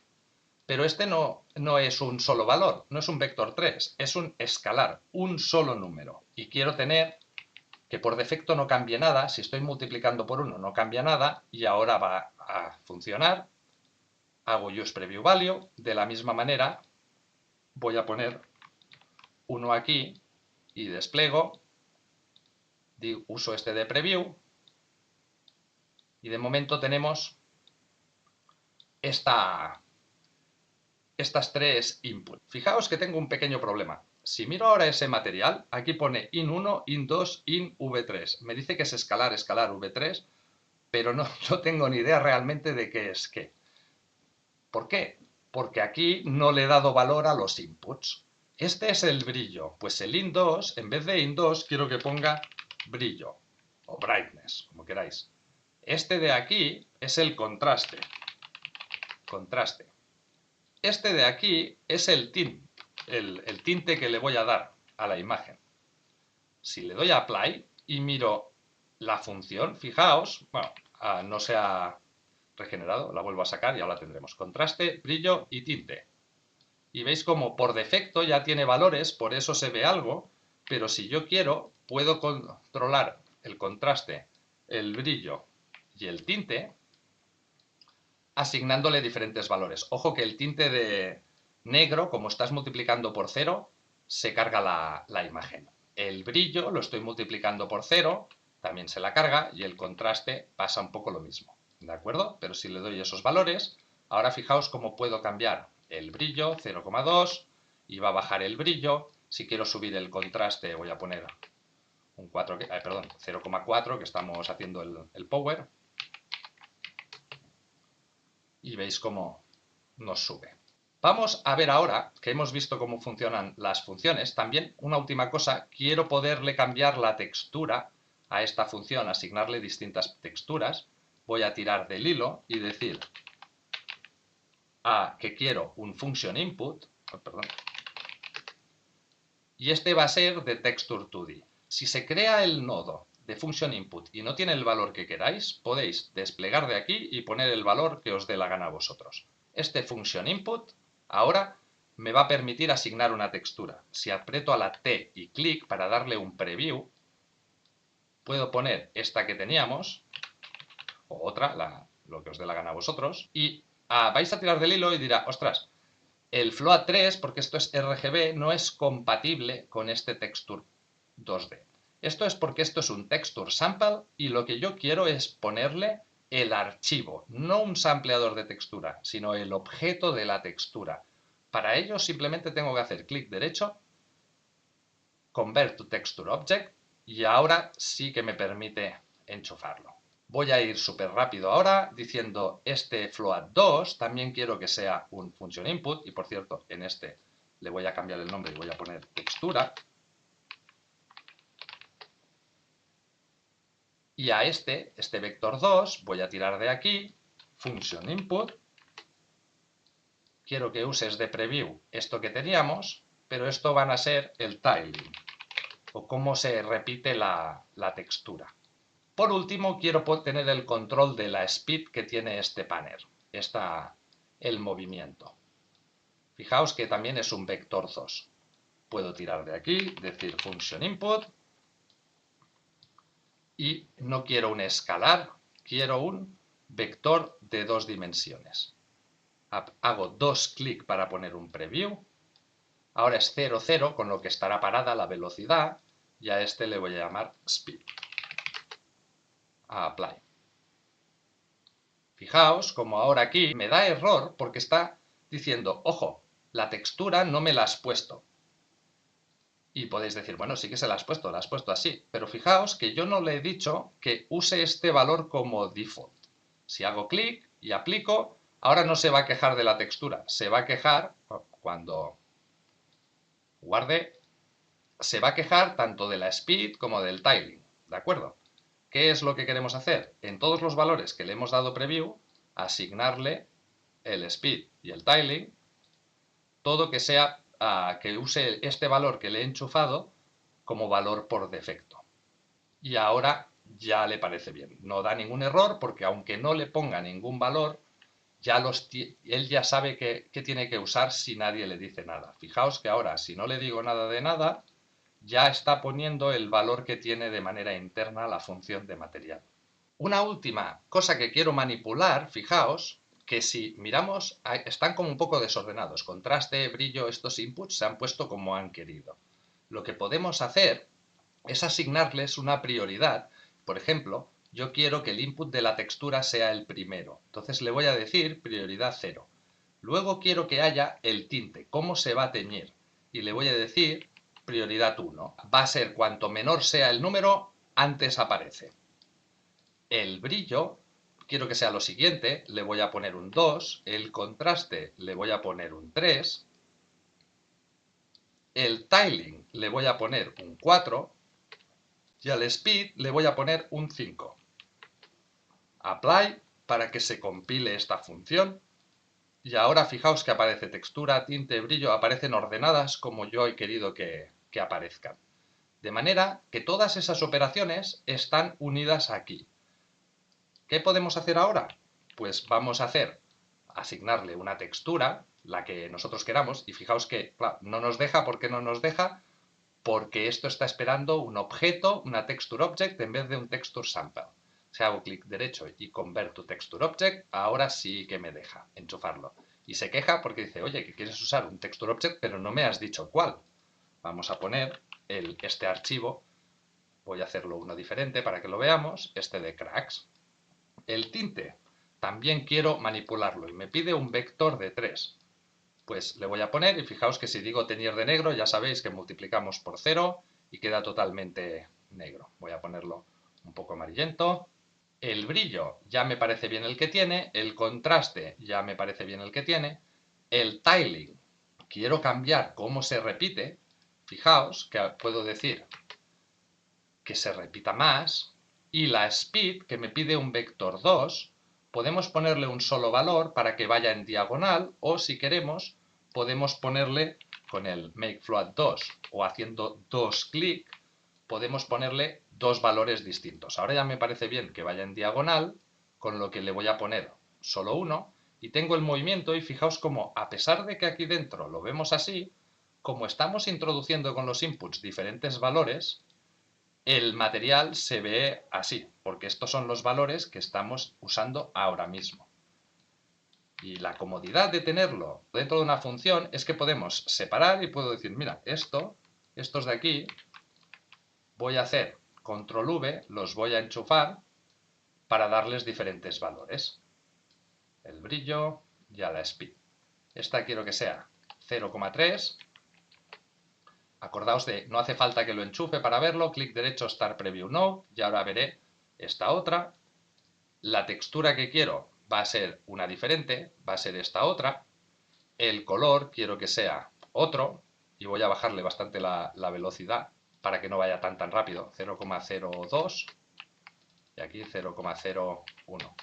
pero este no es un solo valor, no es un vector 3, es un escalar, un solo número. Y quiero tener que por defecto no cambie nada, si estoy multiplicando por 1 no cambia nada, y ahora va a funcionar. Hago use preview value, de la misma manera voy a poner 1 aquí y despliego, uso este de preview, y de momento tenemos estas tres inputs. Fijaos que tengo un pequeño problema. Si miro ahora ese material, aquí pone in1, in2, in v3. Me dice que es escalar, escalar v3, pero no tengo ni idea realmente de qué es qué. ¿Por qué? Porque aquí no le he dado valor a los inputs. Este es el brillo. Pues el in2, en vez de in2, quiero que ponga brillo o brightness, como queráis. Este de aquí es el contraste. Contraste. Este de aquí es el tint, el tinte que le voy a dar a la imagen. Si le doy a apply y miro la función, fijaos, bueno, no se ha regenerado, la vuelvo a sacar y ahora tendremos contraste, brillo y tinte. Y veis como por defecto ya tiene valores, por eso se ve algo, pero si yo quiero, puedo controlar el contraste, el brillo y el tinte, asignándole diferentes valores. Ojo que el tinte de negro, como estás multiplicando por 0, se carga la imagen. El brillo lo estoy multiplicando por 0, también se la carga, y el contraste pasa un poco lo mismo. ¿De acuerdo? Pero si le doy esos valores, ahora fijaos cómo puedo cambiar el brillo, 0,2, y va a bajar el brillo. Si quiero subir el contraste, voy a poner un 0,4, que estamos haciendo el power. Y veis cómo nos sube. Vamos a ver ahora, que hemos visto cómo funcionan las funciones, también una última cosa, quiero poderle cambiar la textura a esta función, asignarle distintas texturas. Voy a tirar del hilo y decir que quiero un function input, y este va a ser de texture 2D. Si se crea el nodo de function input y no tiene el valor que queráis, podéis desplegar de aquí y poner el valor que os dé la gana a vosotros. Este function input ahora me va a permitir asignar una textura. Si aprieto a la T y clic para darle un preview, puedo poner esta que teníamos, o otra, lo que os dé la gana a vosotros, y vais a tirar del hilo y dirá, ostras, el Float 3, porque esto es RGB, no es compatible con este texture 2D. Esto es porque esto es un texture sample y lo que yo quiero es ponerle el archivo, no un sampleador de textura, sino el objeto de la textura. Para ello simplemente tengo que hacer clic derecho, Convert to Texture Object, y ahora sí que me permite enchufarlo. Voy a ir súper rápido ahora diciendo este float 2 también quiero que sea un function input, y por cierto, en este le voy a cambiar el nombre y voy a poner textura. Y a este vector 2, voy a tirar de aquí, function input. Quiero que uses de preview esto que teníamos, pero esto van a ser el tiling, o cómo se repite la textura. Por último, quiero tener el control de la speed que tiene este panel, el movimiento. Fijaos que también es un vector 2. Puedo tirar de aquí, decir function input, y no quiero un escalar, quiero un vector de 2 dimensiones. Hago 2 clics para poner un preview. Ahora es 0, 0, con lo que estará parada la velocidad, y a este le voy a llamar speed. A apply. Fijaos como ahora aquí me da error porque está diciendo, ojo, la textura no me la has puesto. Y podéis decir, bueno, sí que se la has puesto así, pero fijaos que yo no le he dicho que use este valor como default. Si hago clic y aplico, ahora no se va a quejar de la textura, se va a quejar cuando guarde, se va a quejar tanto de la speed como del tiling, ¿de acuerdo? ¿Qué es lo que queremos hacer? En todos los valores que le hemos dado preview, asignarle el speed y el tiling, todo que sea que use este valor que le he enchufado como valor por defecto. Y ahora ya le parece bien. No da ningún error porque aunque no le ponga ningún valor, él ya sabe qué tiene que usar si nadie le dice nada. Fijaos que ahora, si no le digo nada de nada, ya está poniendo el valor que tiene de manera interna la función de material. Una última cosa que quiero manipular, fijaos, que si miramos, están como un poco desordenados. Contraste, brillo, estos inputs se han puesto como han querido. Lo que podemos hacer es asignarles una prioridad. Por ejemplo, yo quiero que el input de la textura sea el primero. Entonces le voy a decir prioridad 0. Luego quiero que haya el tinte, cómo se va a teñir. Y le voy a decir prioridad 1. Va a ser cuanto menor sea el número, antes aparece. El brillo, quiero que sea lo siguiente, le voy a poner un 2. El contraste le voy a poner un 3. El tiling le voy a poner un 4. Y al speed le voy a poner un 5. Apply para que se compile esta función. Y ahora fijaos que aparece textura, tinte, brillo, aparecen ordenadas como yo he querido que aparezcan. De manera que todas esas operaciones están unidas aquí. ¿Qué podemos hacer ahora? Pues vamos a asignarle una textura, la que nosotros queramos, y fijaos que claro, no nos deja. ¿Por qué no nos deja? Porque esto está esperando un objeto, una texture object, en vez de un texture sample. Si hago clic derecho y convert to texture object, ahora sí que me deja enchufarlo. Y se queja porque dice, oye, que quieres usar un texture object, pero no me has dicho cuál. Vamos a poner este archivo, voy a hacerlo uno diferente para que lo veamos, este de cracks. El tinte, también quiero manipularlo y me pide un vector de 3. Pues le voy a poner, y fijaos que si digo teñir de negro, ya sabéis que multiplicamos por 0 y queda totalmente negro. Voy a ponerlo un poco amarillento. El brillo ya me parece bien el que tiene, el contraste ya me parece bien el que tiene. El tiling, quiero cambiar cómo se repite. Fijaos que puedo decir que se repita más. Y la speed, que me pide un vector 2, podemos ponerle un solo valor para que vaya en diagonal, o si queremos, podemos ponerle con el make float 2 o haciendo 2 clic, podemos ponerle dos valores distintos. Ahora ya me parece bien que vaya en diagonal, con lo que le voy a poner solo uno, y tengo el movimiento, y fijaos como a pesar de que aquí dentro lo vemos así, como estamos introduciendo con los inputs diferentes valores, el material se ve así, porque estos son los valores que estamos usando ahora mismo. Y la comodidad de tenerlo dentro de una función es que podemos separar y puedo decir, mira, estos de aquí, voy a hacer control V, los voy a enchufar para darles diferentes valores. El brillo y a la speed. Esta quiero que sea 0,3. Acordaos de, no hace falta que lo enchufe para verlo, clic derecho, Start Preview Node, y ahora veré esta otra. La textura que quiero va a ser una diferente, va a ser esta otra. El color quiero que sea otro, y voy a bajarle bastante la velocidad para que no vaya tan rápido, 0,02 y aquí 0,01.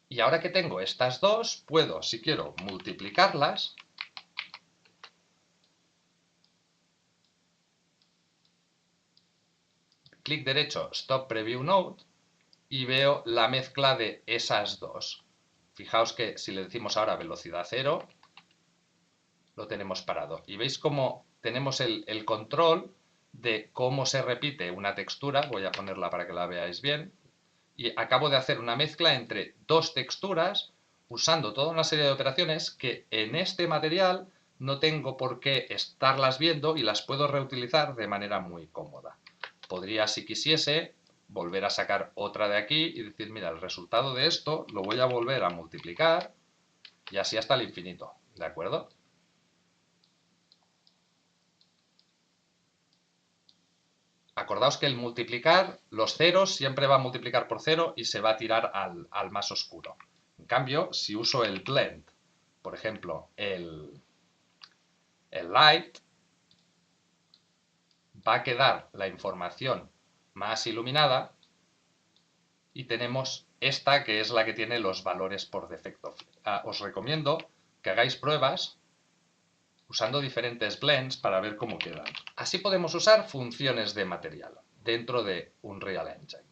Y ahora que tengo estas dos, puedo, si quiero, multiplicarlas. Clic derecho, Stop Preview Node, y veo la mezcla de esas dos. Fijaos que si le decimos ahora velocidad 0, lo tenemos parado. Y veis cómo tenemos el control de cómo se repite una textura. Voy a ponerla para que la veáis bien. Y acabo de hacer una mezcla entre dos texturas usando toda una serie de operaciones que en este material no tengo por qué estarlas viendo y las puedo reutilizar de manera muy cómoda. Podría, si quisiese, volver a sacar otra de aquí y decir, mira, el resultado de esto lo voy a volver a multiplicar y así hasta el infinito, ¿de acuerdo? acordaos que el multiplicar, los ceros siempre va a multiplicar por 0 y se va a tirar al más oscuro. En cambio, si uso el blend, por ejemplo, el light, va a quedar la información más iluminada y tenemos esta que es la que tiene los valores por defecto. Os recomiendo que hagáis pruebas usando diferentes blends para ver cómo quedan. Así podemos usar funciones de material dentro de Unreal Engine.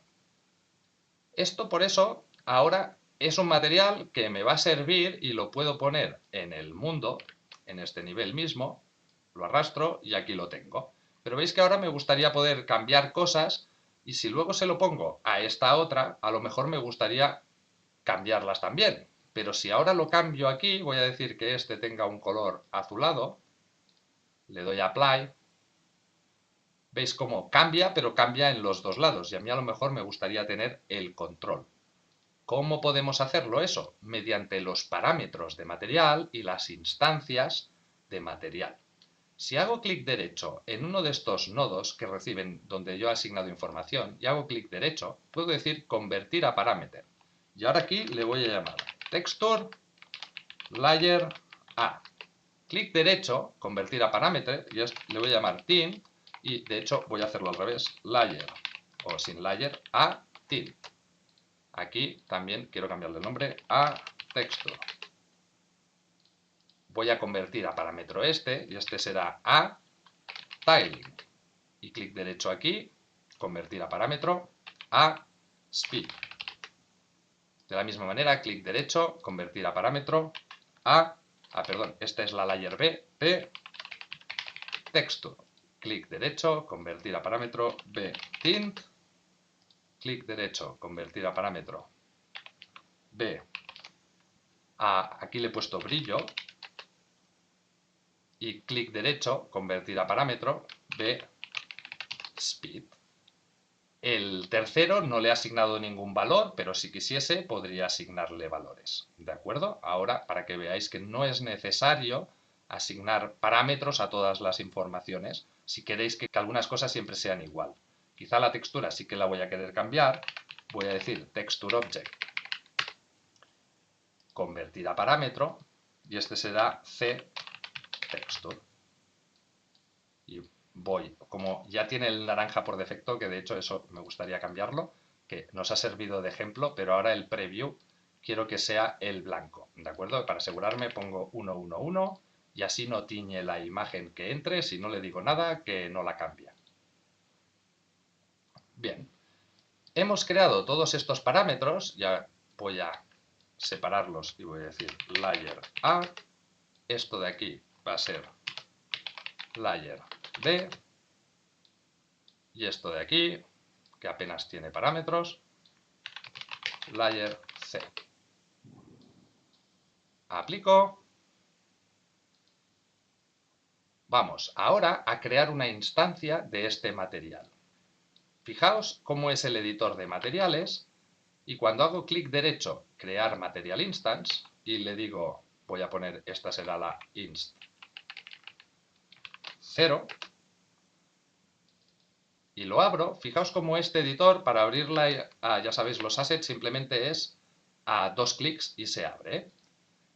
Esto por eso ahora es un material que me va a servir y lo puedo poner en el mundo, en este nivel mismo, lo arrastro y aquí lo tengo. Pero veis que ahora me gustaría poder cambiar cosas y si luego se lo pongo a esta otra, a lo mejor me gustaría cambiarlas también. Pero si ahora lo cambio aquí, voy a decir que este tenga un color azulado, le doy a Apply, veis cómo cambia, pero cambia en los dos lados y a mí a lo mejor me gustaría tener el control. ¿Cómo podemos hacerlo eso? Mediante los parámetros de material y las instancias de material. Si hago clic derecho en uno de estos nodos que reciben donde yo he asignado información y hago clic derecho, puedo decir convertir a parámetro. Y ahora aquí le voy a llamar texture layer a. Clic derecho, convertir a parámetro, y le voy a llamar tint y de hecho voy a hacerlo al revés, layer o sin layer a tint. Aquí también quiero cambiarle el nombre a texture. Voy a convertir a parámetro este y este será a tiling. Y clic derecho aquí, convertir a parámetro a speed. De la misma manera, clic derecho, convertir a parámetro a... perdón, esta es la layer B, texture. Clic derecho, convertir a parámetro B tint. Clic derecho, convertir a parámetro B. Aquí le he puesto brillo. Y clic derecho, convertir a parámetro B speed. El tercero no le he asignado ningún valor, pero si quisiese podría asignarle valores. ¿De acuerdo? Ahora, para que veáis que no es necesario asignar parámetros a todas las informaciones, si queréis que algunas cosas siempre sean igual. Quizá la textura sí que la voy a querer cambiar. Voy a decir texture object, convertir a parámetro, y este será C texture. Y voy, como ya tiene el naranja por defecto, que de hecho eso me gustaría cambiarlo, que nos ha servido de ejemplo, pero ahora el preview quiero que sea el blanco, ¿de acuerdo? Para asegurarme pongo 1, 1, 1 y así no tiñe la imagen que entre, si no le digo nada, que no la cambia. Bien, hemos creado todos estos parámetros, ya voy a separarlos y voy a decir layer A, esto de aquí va a ser layer B, y esto de aquí, que apenas tiene parámetros, layer C. Aplico. Vamos ahora a crear una instancia de este material. Fijaos cómo es el editor de materiales y cuando hago clic derecho, crear material instance, y le digo, voy a poner, esta será la inst 0, y lo abro, fijaos cómo este editor, para abrirla, ya sabéis, los assets simplemente es a dos clics y se abre.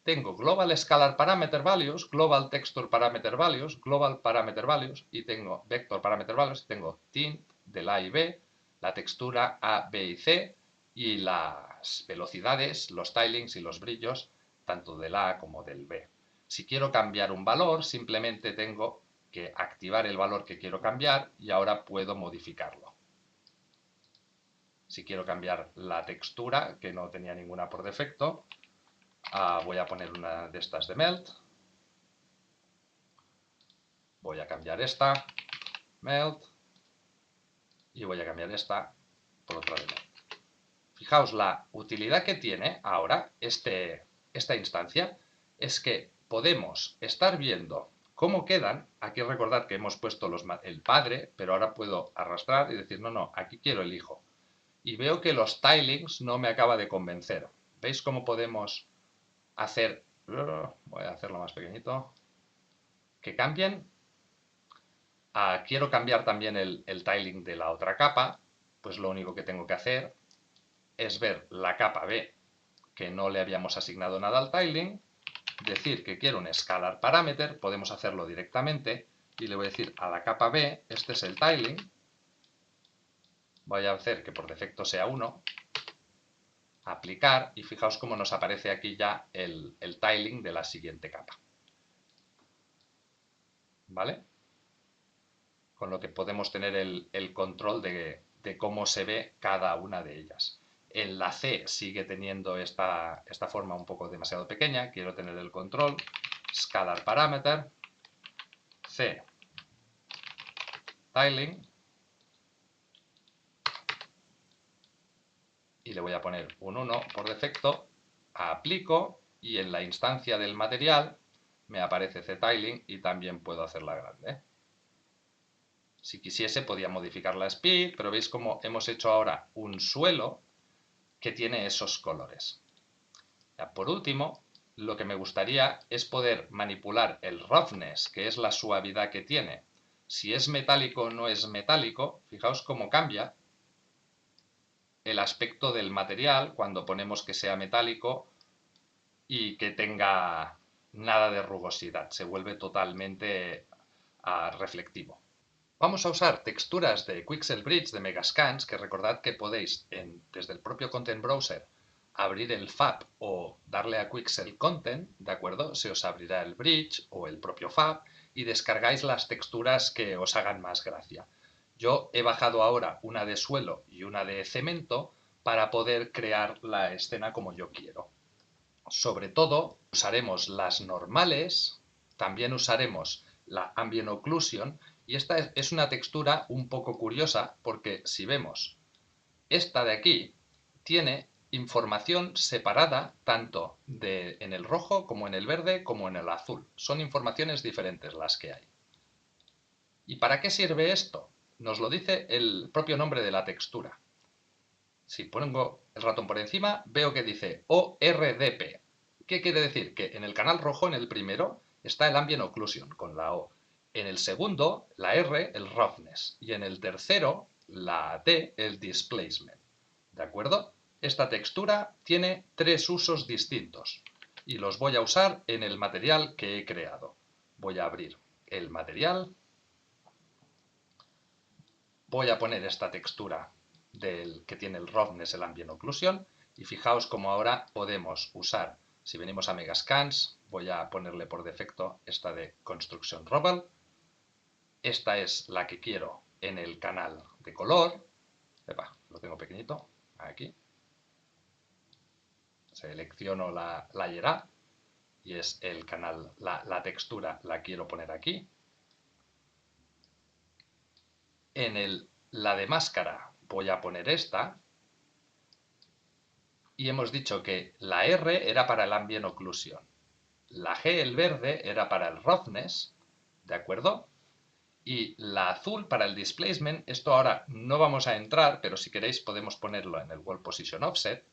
Tengo Global Scalar Parameter Values, Global Texture Parameter Values, Global Parameter Values, y tengo Vector Parameter Values, tengo Tint del A y B, la textura A, B y C, y las velocidades, los tilings y los brillos, tanto del A como del B. Si quiero cambiar un valor, simplemente tengo que activar el valor que quiero cambiar y ahora puedo modificarlo. Si quiero cambiar la textura, que no tenía ninguna por defecto, voy a poner una de estas de melt. Voy a cambiar esta, melt, y voy a cambiar esta por otra de melt. Fijaos, la utilidad que tiene ahora esta instancia es que podemos estar viendo cómo quedan. Aquí recordad que hemos puesto el padre, pero ahora puedo arrastrar y decir, no, no, aquí quiero el hijo. Y veo que los tilings no me acaba de convencer. ¿Veis cómo podemos hacer? Voy a hacerlo más pequeñito. Que cambien Quiero cambiar también el tiling de la otra capa, pues lo único que tengo que hacer es ver la capa B, que no le habíamos asignado nada al tiling, decir que quiero un scalar parameter, podemos hacerlo directamente, y le voy a decir a la capa B, este es el tiling, voy a hacer que por defecto sea 1, aplicar, y fijaos cómo nos aparece aquí ya el tiling de la siguiente capa. ¿Vale? Con lo que podemos tener el control de cómo se ve cada una de ellas. En la C sigue teniendo esta forma un poco demasiado pequeña, quiero tener el control, scalar parameter, C, tiling, y le voy a poner un 1 por defecto, aplico, y en la instancia del material me aparece C-tiling y también puedo hacerla grande. Si quisiese podía modificar la speed, pero veis cómo hemos hecho ahora un suelo que tiene esos colores. Por último, lo que me gustaría es poder manipular el roughness, que es la suavidad que tiene. Si es metálico o no es metálico, fijaos cómo cambia el aspecto del material cuando ponemos que sea metálico y que tenga nada de rugosidad. Se vuelve totalmente reflectivo. Vamos a usar texturas de Quixel Bridge de Megascans, que recordad que podéis, desde el propio Content Browser, abrir el FAB o darle a Quixel Content, ¿de acuerdo? Se os abrirá el Bridge o el propio FAB y descargáis las texturas que os hagan más gracia. Yo he bajado ahora una de suelo y una de cemento para poder crear la escena como yo quiero. Sobre todo, usaremos las normales, también usaremos la Ambient Occlusion, y esta es una textura un poco curiosa porque si vemos, esta de aquí tiene información separada tanto en el rojo como en el verde como en el azul. Son informaciones diferentes las que hay. ¿Y para qué sirve esto? Nos lo dice el propio nombre de la textura. Si pongo el ratón por encima, veo que dice ORDP. ¿Qué quiere decir? Que en el canal rojo, en el primero, está el Ambient Occlusion, con la O. En el segundo, la R, el Roughness. Y en el tercero, la D, el Displacement. ¿De acuerdo? Esta textura tiene 3 usos distintos. Y los voy a usar en el material que he creado. Voy a abrir el material. Voy a poner esta textura que tiene el roughness, el ambient occlusion, y fijaos cómo ahora podemos usar, si venimos a Megascans, voy a ponerle por defecto esta de Construction Rubble, esta es la que quiero en el canal de color, lo tengo pequeñito, aquí, selecciono la layer A, y es el canal, la textura la quiero poner aquí, en la de máscara voy a poner esta, y hemos dicho que la R era para el Ambient Occlusion, la G, el verde, era para el Roughness, ¿de acuerdo? Y la azul para el Displacement, esto ahora no vamos a entrar, pero si queréis podemos ponerlo en el World Position Offset.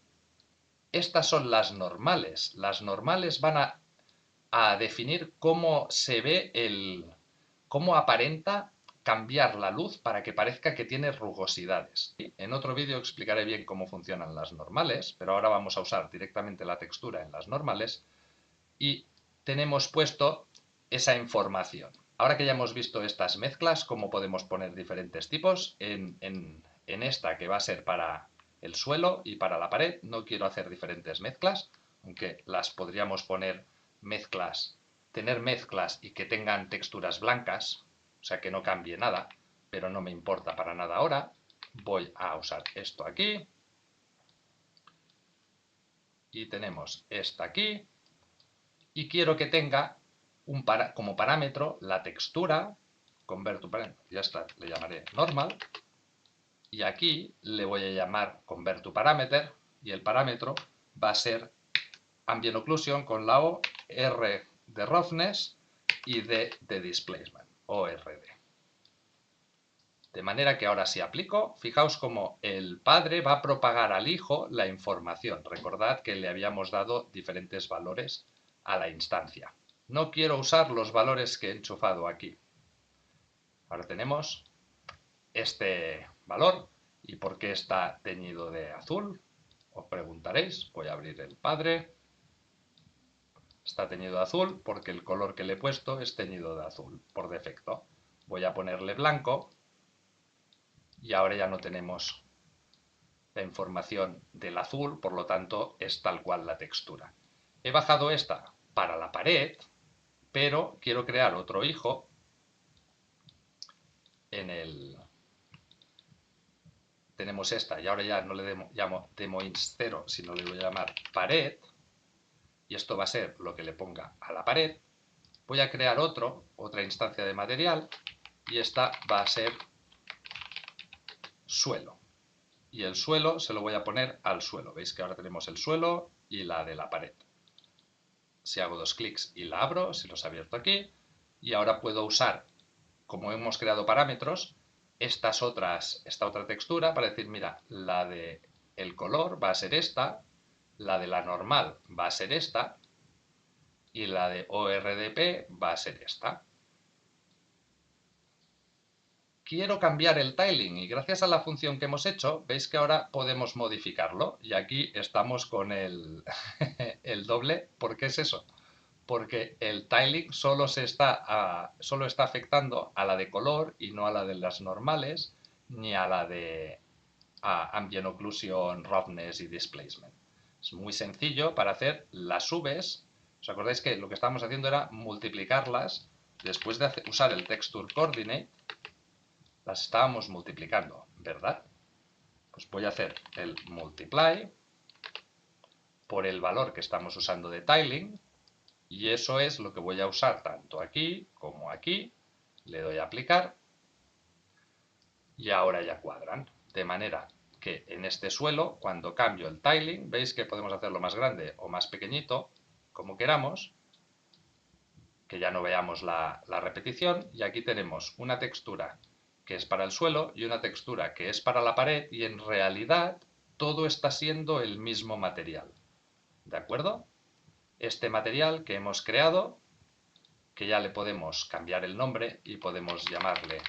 Estas son las normales van a definir cómo se ve cómo aparenta cambiar la luz para que parezca que tiene rugosidades. En otro vídeo explicaré bien cómo funcionan las normales, pero ahora vamos a usar directamente la textura en las normales y tenemos puesto esa información. Ahora que ya hemos visto estas mezclas, cómo podemos poner diferentes tipos, en esta que va a ser para el suelo y para la pared, no quiero hacer diferentes mezclas, aunque las podríamos poner tener mezclas y que tengan texturas blancas, o sea que no cambie nada, pero no me importa para nada ahora. Voy a usar esto aquí. Y tenemos esta aquí. Y quiero que tenga como parámetro la textura, convert to parameter, ya está, le llamaré normal. Y aquí le voy a llamar convert to parameter y el parámetro va a ser ambient occlusion con la O, R de roughness y D de displacement, ORD. De manera que ahora si aplico, fijaos cómo el padre va a propagar al hijo la información. Recordad que le habíamos dado diferentes valores a la instancia. No quiero usar los valores que he enchufado aquí. Ahora tenemos este valor. ¿Y por qué está teñido de azul? Os preguntaréis. Voy a abrir el padre. Está teñido de azul porque el color que le he puesto es teñido de azul, por defecto. Voy a ponerle blanco y ahora ya no tenemos la información del azul, por lo tanto es tal cual la textura. He bajado esta para la pared, pero quiero crear otro hijo en el... Tenemos esta y ahora ya no le llamo demoinstero, sino le voy a llamar pared. Y esto va a ser lo que le ponga a la pared. Voy a crear otra instancia de material y esta va a ser suelo. Y el suelo se lo voy a poner al suelo. Veis que ahora tenemos el suelo y la de la pared. Si hago dos clics y la abro, si los he abierto aquí, y ahora puedo usar, como hemos creado parámetros, esta otra textura para decir, mira, la de el color va a ser esta, la de la normal va a ser esta, y la de ORDP va a ser esta. Quiero cambiar el tiling y gracias a la función que hemos hecho, veis que ahora podemos modificarlo. Y aquí estamos con el, el doble. ¿Por qué es eso? Porque el tiling solo está afectando a la de color y no a la de las normales, ni a la de ambient occlusion, roughness y displacement. Es muy sencillo para hacer las Vs. ¿Os acordáis que lo que estábamos haciendo era multiplicarlas después de usar el texture coordinate? Las estábamos multiplicando, ¿verdad? Pues voy a hacer el multiply por el valor que estamos usando de tiling y eso es lo que voy a usar tanto aquí como aquí. Le doy a aplicar y ahora ya cuadran. De manera que en este suelo, cuando cambio el tiling, veis que podemos hacerlo más grande o más pequeñito, como queramos, que ya no veamos la repetición. Y aquí tenemos una textura que es para el suelo y una textura que es para la pared y en realidad todo está siendo el mismo material. ¿De acuerdo? Este material que hemos creado, que ya le podemos cambiar el nombre y podemos llamarle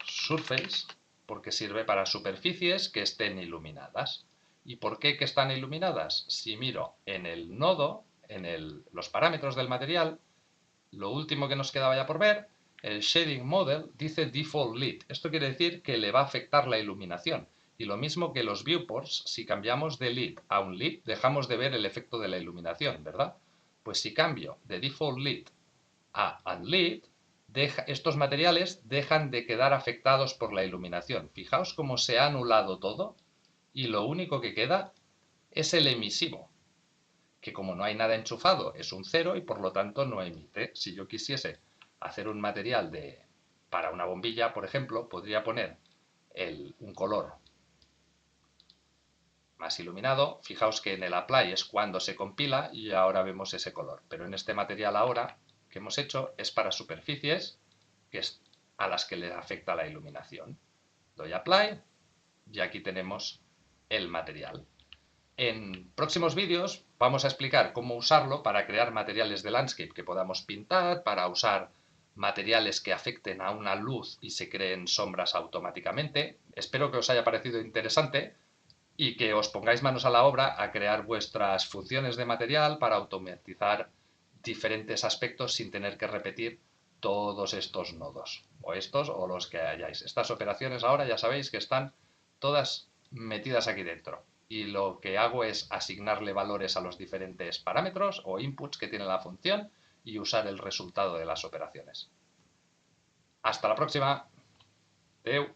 Surface, porque sirve para superficies que estén iluminadas. ¿Y por qué que están iluminadas? Si miro en el nodo, los parámetros del material, lo último que nos quedaba ya por ver, el Shading Model dice Default Lit. Esto quiere decir que le va a afectar la iluminación. Y lo mismo que los viewports, si cambiamos de Lit a un Lit, dejamos de ver el efecto de la iluminación, ¿verdad? Pues si cambio de Default Lit a Unlit, estos materiales dejan de quedar afectados por la iluminación. Fijaos cómo se ha anulado todo y lo único que queda es el emisivo, que como no hay nada enchufado es un 0 y por lo tanto no emite. Si yo quisiese hacer un material para una bombilla, por ejemplo, podría poner un color más iluminado. Fijaos que en el apply es cuando se compila y ahora vemos ese color. Pero en este material ahora que hemos hecho es para superficies a las que le afecta la iluminación. Doy apply y aquí tenemos el material. En próximos vídeos vamos a explicar cómo usarlo para crear materiales de landscape que podamos pintar, para usar materiales que afecten a una luz y se creen sombras automáticamente. Espero que os haya parecido interesante y que os pongáis manos a la obra a crear vuestras funciones de material para automatizar diferentes aspectos sin tener que repetir todos estos nodos, o estos o los que hayáis. Estas operaciones ahora ya sabéis que están todas metidas aquí dentro. Y lo que hago es asignarle valores a los diferentes parámetros o inputs que tiene la función y usar el resultado de las operaciones. Hasta la próxima. Adeu.